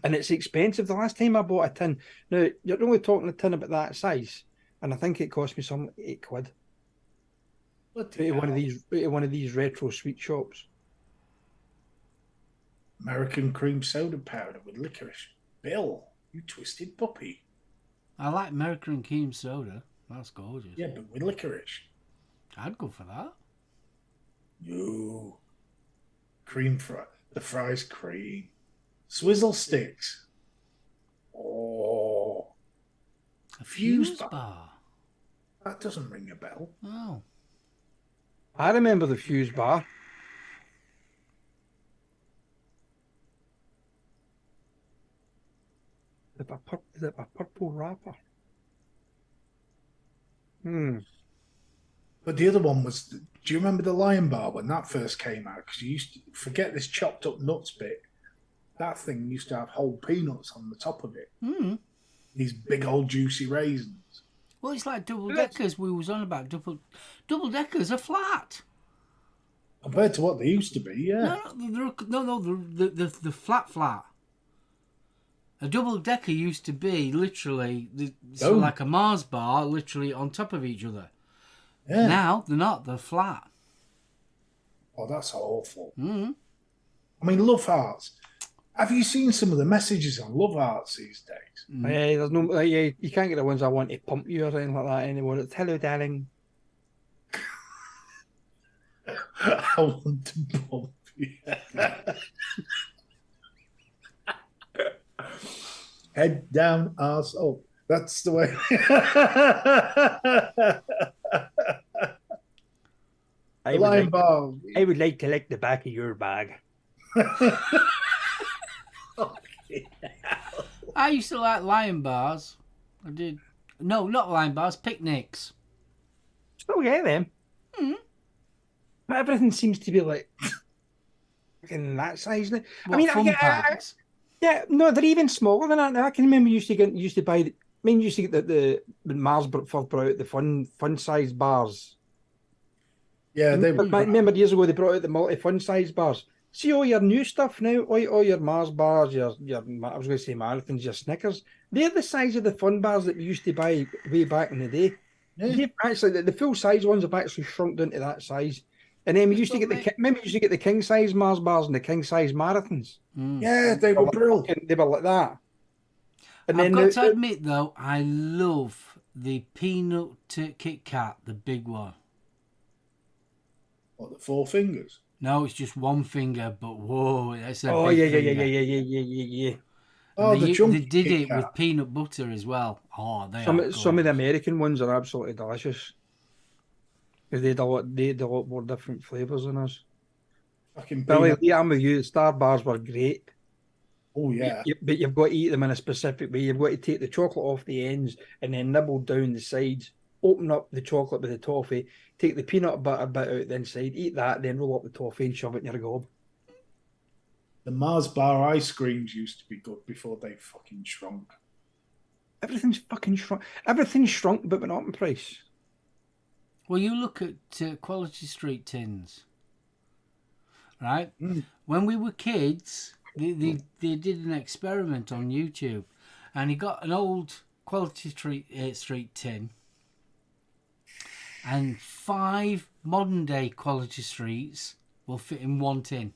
And it's expensive. The last time I bought a tin, now you're only talking a tin about that size, and I think it cost me some £8. One of these retro sweet shops. American cream soda powder with licorice. Bill, you twisted puppy. I like American cream soda. That's gorgeous. Yeah, but with licorice. I'd go for that. No. Cream fry. The fries cream. Swizzle sticks. Oh. A fuse bar. That doesn't ring a bell. Oh. I remember the Fuse Bar. Is it a purple wrapper? But the other one was, do you remember the Lion Bar when that first came out? Because you used to forget this chopped up nuts bit. That thing used to have whole peanuts on the top of it. These big old juicy raisins. Well, it's like double deckers. We was on about double deckers are flat. Compared to what they used to be, yeah. No, the flat. A double decker used to be literally like a Mars bar, literally on top of each other. Yeah. Now they're not; they're flat. Oh, that's awful. I mean, Love Hearts. Have you seen some of the messages on Love Hearts these days? Yeah, there's no. Yeah, you can't get the ones I want to pump you or anything like that anymore. It's hello, darling. I want to pump you. Head down, arse up. That's the way. I would like to lick the back of your bag. I used to like Lion bars. I did. No, not Lion bars. Picnics. Still get them. But everything seems to be like in that size now. What, fun packs? Yeah, no, they're even smaller than that. Now, I can remember you used to buy. You used to get the Mars first brought out the fun size bars. Yeah, they were. Remember years ago they brought out the multi-fun size bars. See all your new stuff now, all your Mars bars, your I was going to say marathons, your Snickers. They're the size of the fun bars that we used to buy way back in the day. Yeah. Actually, the full size ones have actually shrunk down to that size. And then we Just used to get don't remember we used to get the king size Mars bars and the king size marathons. Yeah, they were brilliant. They were like that. And I've then got to admit though, I love the peanut Kit Kat, the big one. What, the Four Fingers? No, it's just one finger, but whoa, that's a oh big yeah, finger. yeah. Oh, And the they chunky did Kit it Kat. with peanut butter as well. Oh, they are Some of the gorgeous. American ones are absolutely delicious because they had a lot more different flavors than us. Fucking Billy peanut. Lee, I'm with you. The Star bars were great. Oh yeah. But you've got to eat them in a specific way. You've got to take the chocolate off the ends and then nibble down the sides, open up the chocolate with the toffee, take the peanut butter bit out the inside, eat that, then roll up the toffee and shove it in your gob. The Mars bar ice creams used to be good before they fucking shrunk. Everything's fucking shrunk. Everything's shrunk, but we're not in price. Well, you look at Quality Street tins, right? Mm. When we were kids, they did an experiment on YouTube, and he got an old Quality Street tin and 5 modern day Quality Streets will fit in one tin.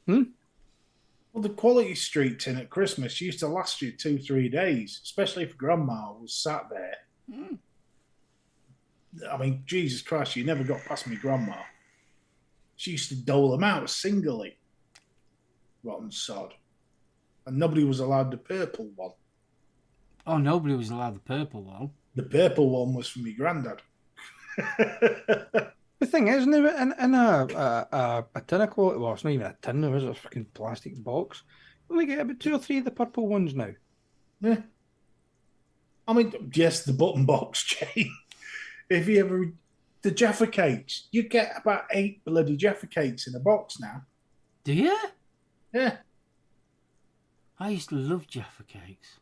Well, the Quality Street tin at Christmas used to last you 2-3 days, especially if Grandma was sat there. I mean, Jesus Christ, you never got past me Grandma. She used to dole them out singly. Rotten sod. And nobody was allowed the purple one. Oh, nobody was allowed the purple one. The purple one was for me granddad. The thing is, now in a tin of quality, well, it's not even a tin, there is a fucking plastic box. You only get about 2 or 3 of the purple ones now. Yeah. I mean, yes, the button box chain. If you ever, the Jaffa cakes, you get about 8 bloody Jaffa cakes in a box now. Do you? Yeah. I used to love Jaffa cakes.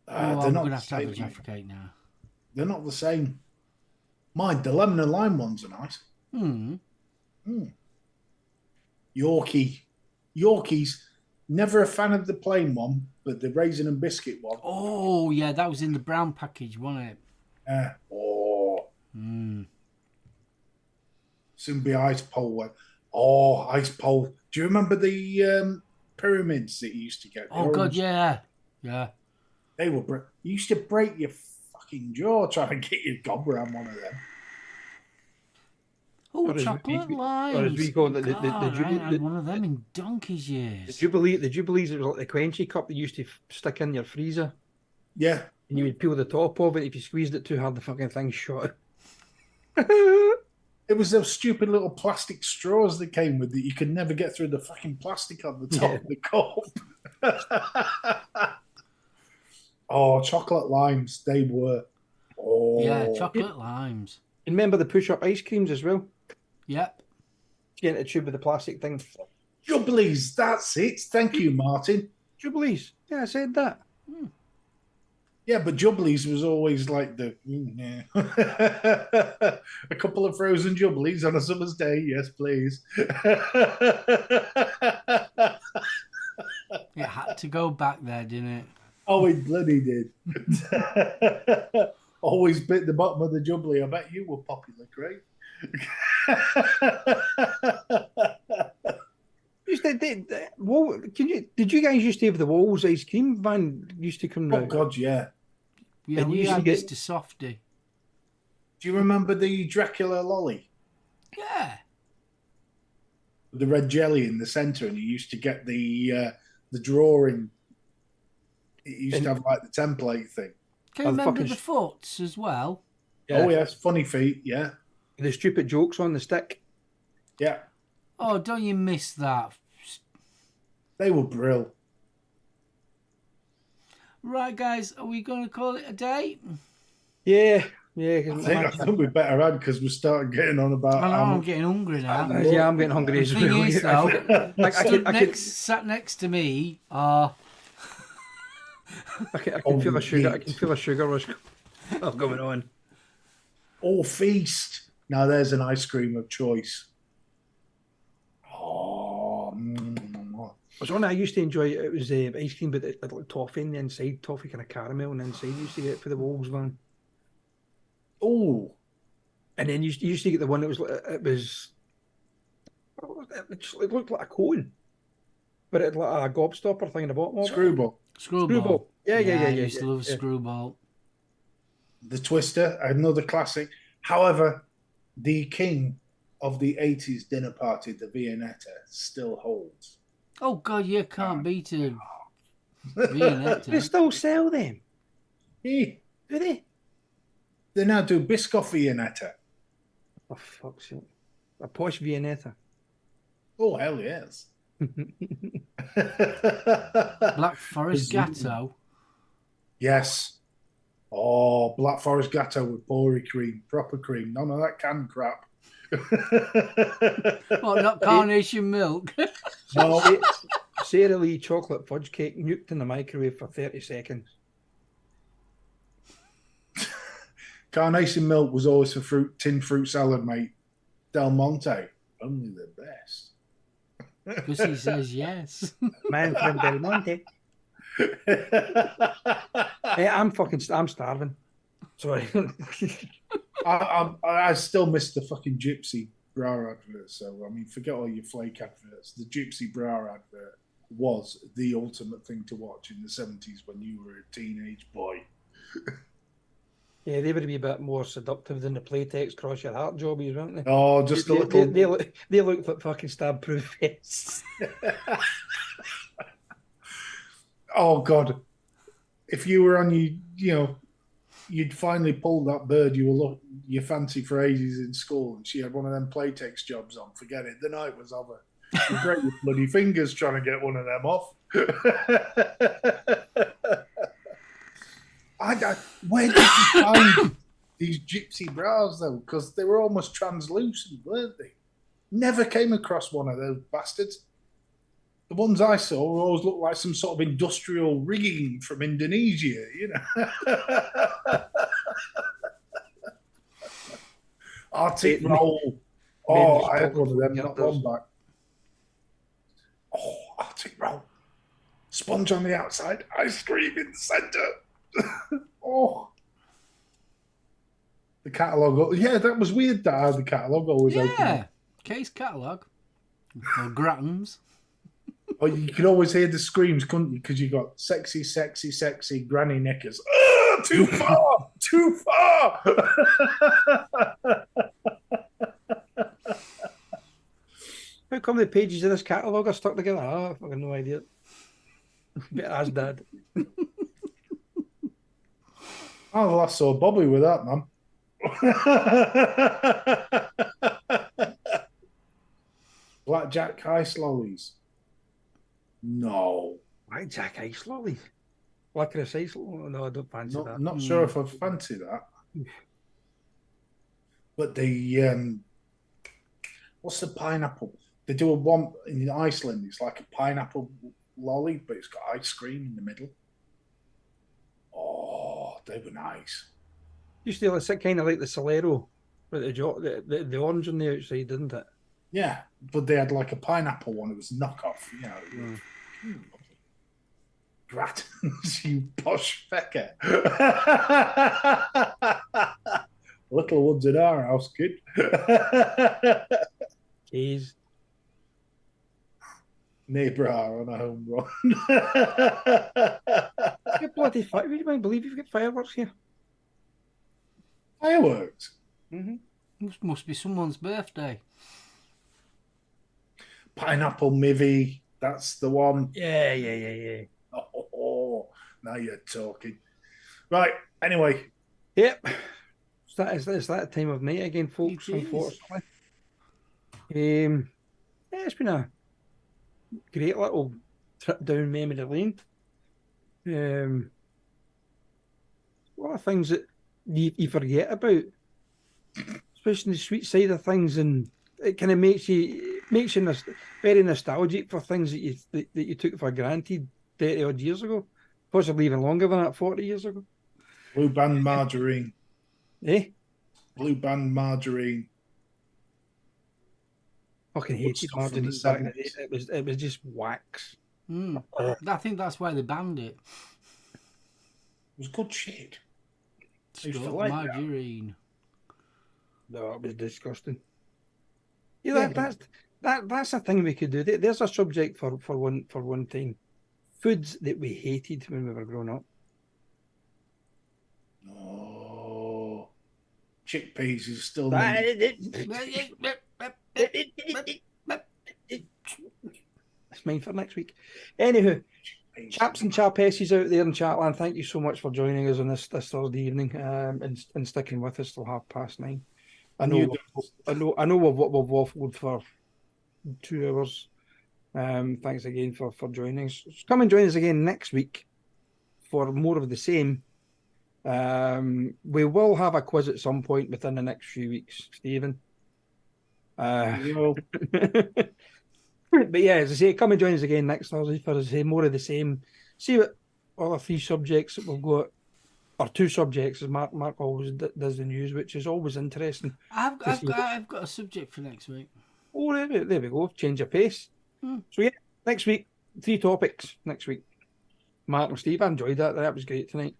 They're I'm not going to the have a same. Jaffa cake now. They're not the same. Mine, the lemon and lime ones are nice. Yorkies. Never a fan of the plain one, but the raisin and biscuit one. Oh, yeah, that was in the brown package, wasn't it? Soon be ice pole one. Oh, ice pole. Do you remember the pyramids that you used to get? Oh, God, yeah. Yeah. They were. You used to break your fucking jaw trying to get your gob around one of them. Oh, Or as chocolate we- limes. or as we call it, the God, I ain't had the- one of them in donkey's The years. Jubilees, it was like the quenchy cup that you used to stick in your freezer. Yeah. And you would peel the top of it. If you squeezed it too hard, the fucking thing shot. It was those stupid little plastic straws that came with it. You could never get through the fucking plastic on the top of the cup. Oh, chocolate limes, they were. Oh, Yeah, chocolate limes. And remember the push-up ice creams as well? Yep. Get into a tube with the plastic thing. Jubblies, that's it. Thank you, Martin. Jubilees. Yeah, I said that. Yeah, but Jubblies was always like the yeah. A couple of frozen Jubblies on a summer's day, yes, please. It had to go back there, didn't it? Oh, it bloody did. Always bit the bottom of the Jubbly. I bet you were popular, Craig. Did you guys used to have the Walls ice cream van used to come Oh, round? God, yeah. Yeah, And we you used to had get- Mr. Softy. Do you remember the Dracula lolly? Yeah. The red jelly in the centre, and you used to get the drawing. It used to have like the template thing. Can you Oh, the remember fucking the foots as well? Oh, yes, funny feet, yeah. The stupid jokes on the stick. Yeah, Oh, don't you miss that? they were brill. Right, guys, are we going to call it a day? Yeah. I think we better add because we started getting on about. I know, how I'm much- getting hungry now. Yeah, I'm getting hungry as The thing well. is, though, I can sat next to me are... feel a sugar. I can feel a sugar rush going on. Oh, feast! Now there's an ice cream of choice. Oh, There's one I used to enjoy. It was ice cream, but it had like toffee in the inside, toffee kind of caramel on the inside. You used to get it for the Wolves van. oh, And then you used to get the one that was it looked like a cone, but it had like a gobstopper thing in the bottom of it. Screwball. Screwball. Yeah. I used to love Screwball. The Twister, another classic. However, the king of the 80s dinner party, the Viennetta, still holds. Oh God, you can't beat a They Viennetta. still sell them. Yeah. Do they? They now do Biscoff Viennetta. Oh, fuck's sake. A posh Viennetta. Oh, hell yes. Black Forest Gatto. Yes. Oh, Black Forest Gatto with pourry cream, proper cream. None of that canned crap. What, not carnation milk? No. Sara Lee chocolate fudge cake nuked in the microwave for 30 seconds. Carnation milk was always for tinned fruit salad, mate. Del Monte, only the best. Because he says yes. Man from Del Monte. Hey, I'm starving. Sorry. I still miss the fucking Gypsy bra advert. So, I mean, forget all your flake adverts. The Gypsy bra advert was the ultimate thing to watch in the 70s when you were a teenage boy. Yeah, they would be a bit more seductive than the Playtex cross your heart jobbies, weren't they? Oh, just a little. They look like fucking stab-proof vests. Oh God! If you were on you'd finally pulled that bird you fancy for ages in school, and she had one of them Playtex jobs on. Forget it. The night was over. You break your bloody fingers trying to get one of them off. Where did you find these Gypsy bras though? Because they were almost translucent, weren't they? Never came across one of those bastards. The ones I saw always looked like some sort of industrial rigging from Indonesia, you know. Arctic roll. Oh, I had one of them not long back. Oh, Arctic roll. Sponge on the outside, ice cream in the centre. Oh. The catalogue. Yeah, that was weird that I had the catalogue always open. Yeah. Case catalogue. Or Grattan's. Oh, you could always hear the screams, couldn't you? Because you got sexy, sexy, sexy granny knickers. Oh, too far! Too far! How come the pages of this catalogue are stuck together? Oh, I've fucking no idea. Better ask Dad. Oh, well, I saw Bobby with that, man. Blackjack ice lollies. No. Blackjack ice lollies. Licorice ice lollies? No, I don't fancy that. Not sure if I'd fancy that. But the what's the pineapple? They do a one in Iceland. It's like a pineapple lolly, but it's got ice cream in the middle. Oh, they were nice. Used to look kind of like the Solero, with the orange on the outside, didn't it? Yeah, but they had like a pineapple one. It was knockoff. You know, Grattans, you posh fecker. Little ones in our house, kid. Jeez. Neighbour on a home run. You bloody fire! Would you mind believe you've got fireworks here? Fireworks? Mm-hmm. Must be someone's birthday. Pineapple Mivvy, that's the one. Yeah. Oh, now you're talking. Right, anyway. Yep. It's that time of night again, folks, unfortunately. Yeah, it's been a great little trip down memory lane. A lot of things that you forget about, especially the sweet side of things, and it kind of makes you very nostalgic for things that you took for granted 30 odd years ago, possibly even longer than that, 40 years ago. Blue Band margarine. Eh? Blue Band margarine. Fucking hated margarine back in the day. It was just wax. I think that's why they banned it. It was good shit. Stuff margarine. No, it was disgusting. Yeah, that's a thing we could do. There's a subject for one time. Foods that we hated when we were growing up. Oh, chickpeas is still That's mine for next week. Anywho, chaps and chapesses out there in Chatland, thank you so much for joining us on this Thursday evening and sticking with us till 9:30. I know we've waffled for 2 hours. Thanks again for joining us. Come and join us again next week for more of the same. We will have a quiz at some point within the next few weeks, Stephen. But yeah, as I say, come and join us again next Thursday for, as I say, more of the same. See what other 3 subjects that we've got, or 2 subjects, as Mark always does the news, which is always interesting. I've got a subject for next week. Oh, there we go. Change of pace. So yeah, next week, 3 topics next week. Mark and Steve, I enjoyed that. That was great tonight.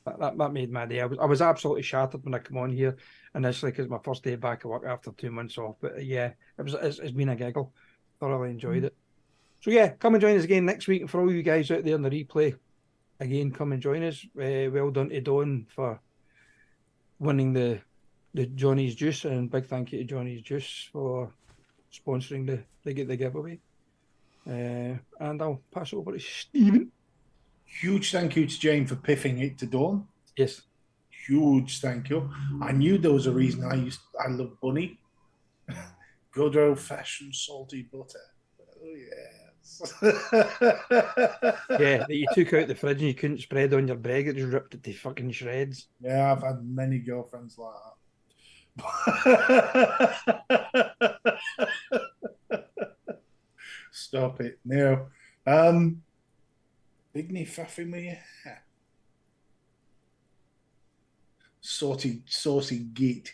That made my day. I was absolutely shattered when I come on here initially because it's my first day back at work after 2 months off. But yeah, it's been a giggle. Thoroughly enjoyed it. So yeah, come and join us again next week. And for all you guys out there in the replay, again, come and join us. Well done to Dawn for winning the Johnny's Juice, and big thank you to Johnny's Juice for sponsoring the giveaway. And I'll pass it over to Stephen. Huge thank you to Jane for piffing it to Dawn. Yes. Huge thank you. I knew there was a reason I love Bunny. Good old-fashioned salty butter. Oh, yes. Yeah, that you took out the fridge and you couldn't spread on your bread. It just ripped it to fucking shreds. Yeah, I've had many girlfriends like that. Stop it. No. Igni faffing with your hair. Saucy git.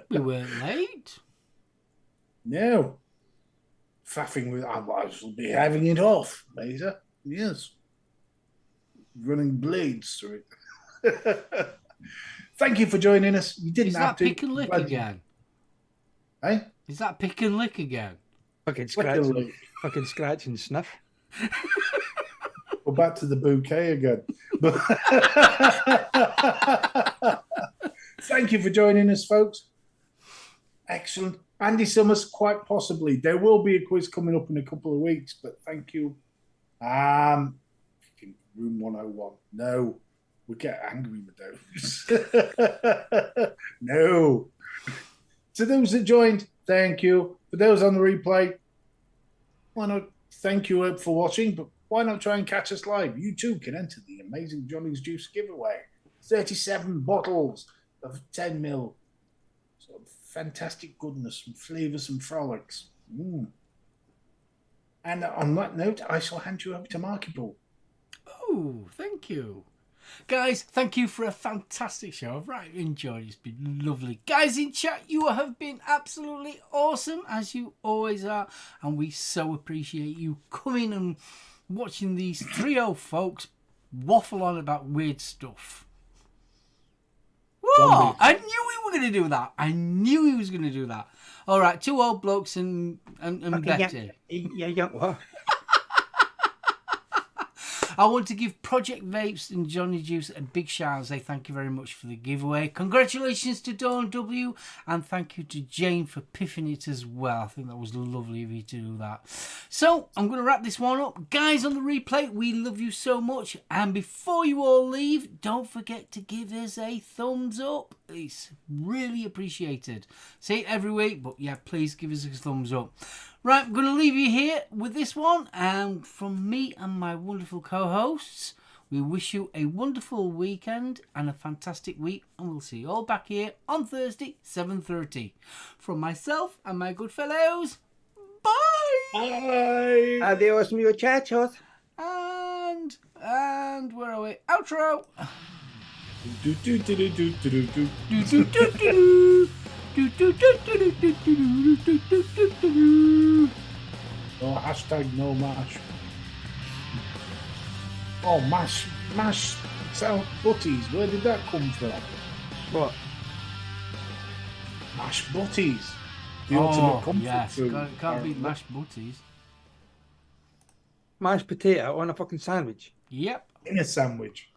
We weren't late. No. Faffing with, I will be having it off later. Yes. Running blades through it. Thank you for joining us. You didn't have to. Is that pick and lick again? Eh? Is that pick and lick again? Fucking scratch and sniff. We're back to the bouquet again. Thank you for joining us, folks. Excellent. Andy Summers, quite possibly. There will be a quiz coming up in a couple of weeks, but thank you. Room 101. No, we get angry with those. No. To those that joined, thank you. For those on the replay, why not thank you for watching, but why not try and catch us live? You too can enter the amazing Johnny's Juice giveaway. 37 bottles of 10 ml. Sort of fantastic goodness and flavours and frolics. And on that note, I shall hand you over to Marky Ball. Oh, thank you. Guys, thank you for a fantastic show. I've really enjoyed it. It's been lovely. Guys in chat, you have been absolutely awesome, as you always are. And we so appreciate you coming and watching these 3 old folks waffle on about weird stuff. What? I knew we were going to do that. I knew he was going to do that. All right, 2 old blokes and Betty. Yeah, what? I want to give Project Vapes and Johnny Juice a big shout and say thank you very much for the giveaway. Congratulations to Dawn W. And thank you to Jane for piffing it as well. I think that was lovely of you to do that. So I'm going to wrap this one up. Guys on the replay, we love you so much. And before you all leave, don't forget to give us a thumbs up. It's really appreciated. Say it every week, but yeah, please give us a thumbs up. Right, I'm going to leave you here with this one. And from me and my wonderful co-hosts, we wish you a wonderful weekend and a fantastic week. And we'll see you all back here on Thursday, 7:30. From myself and my good fellows, bye! Bye! Adios, muchachos. And where are we? Outro! Oh, hashtag no mash. Oh, mash sound butties. Where did that come from? What? Mashed butties. The ultimate comfort yes, food. can't beat apparently. mashed butties. Mashed potato on a fucking sandwich. Yep. In a sandwich.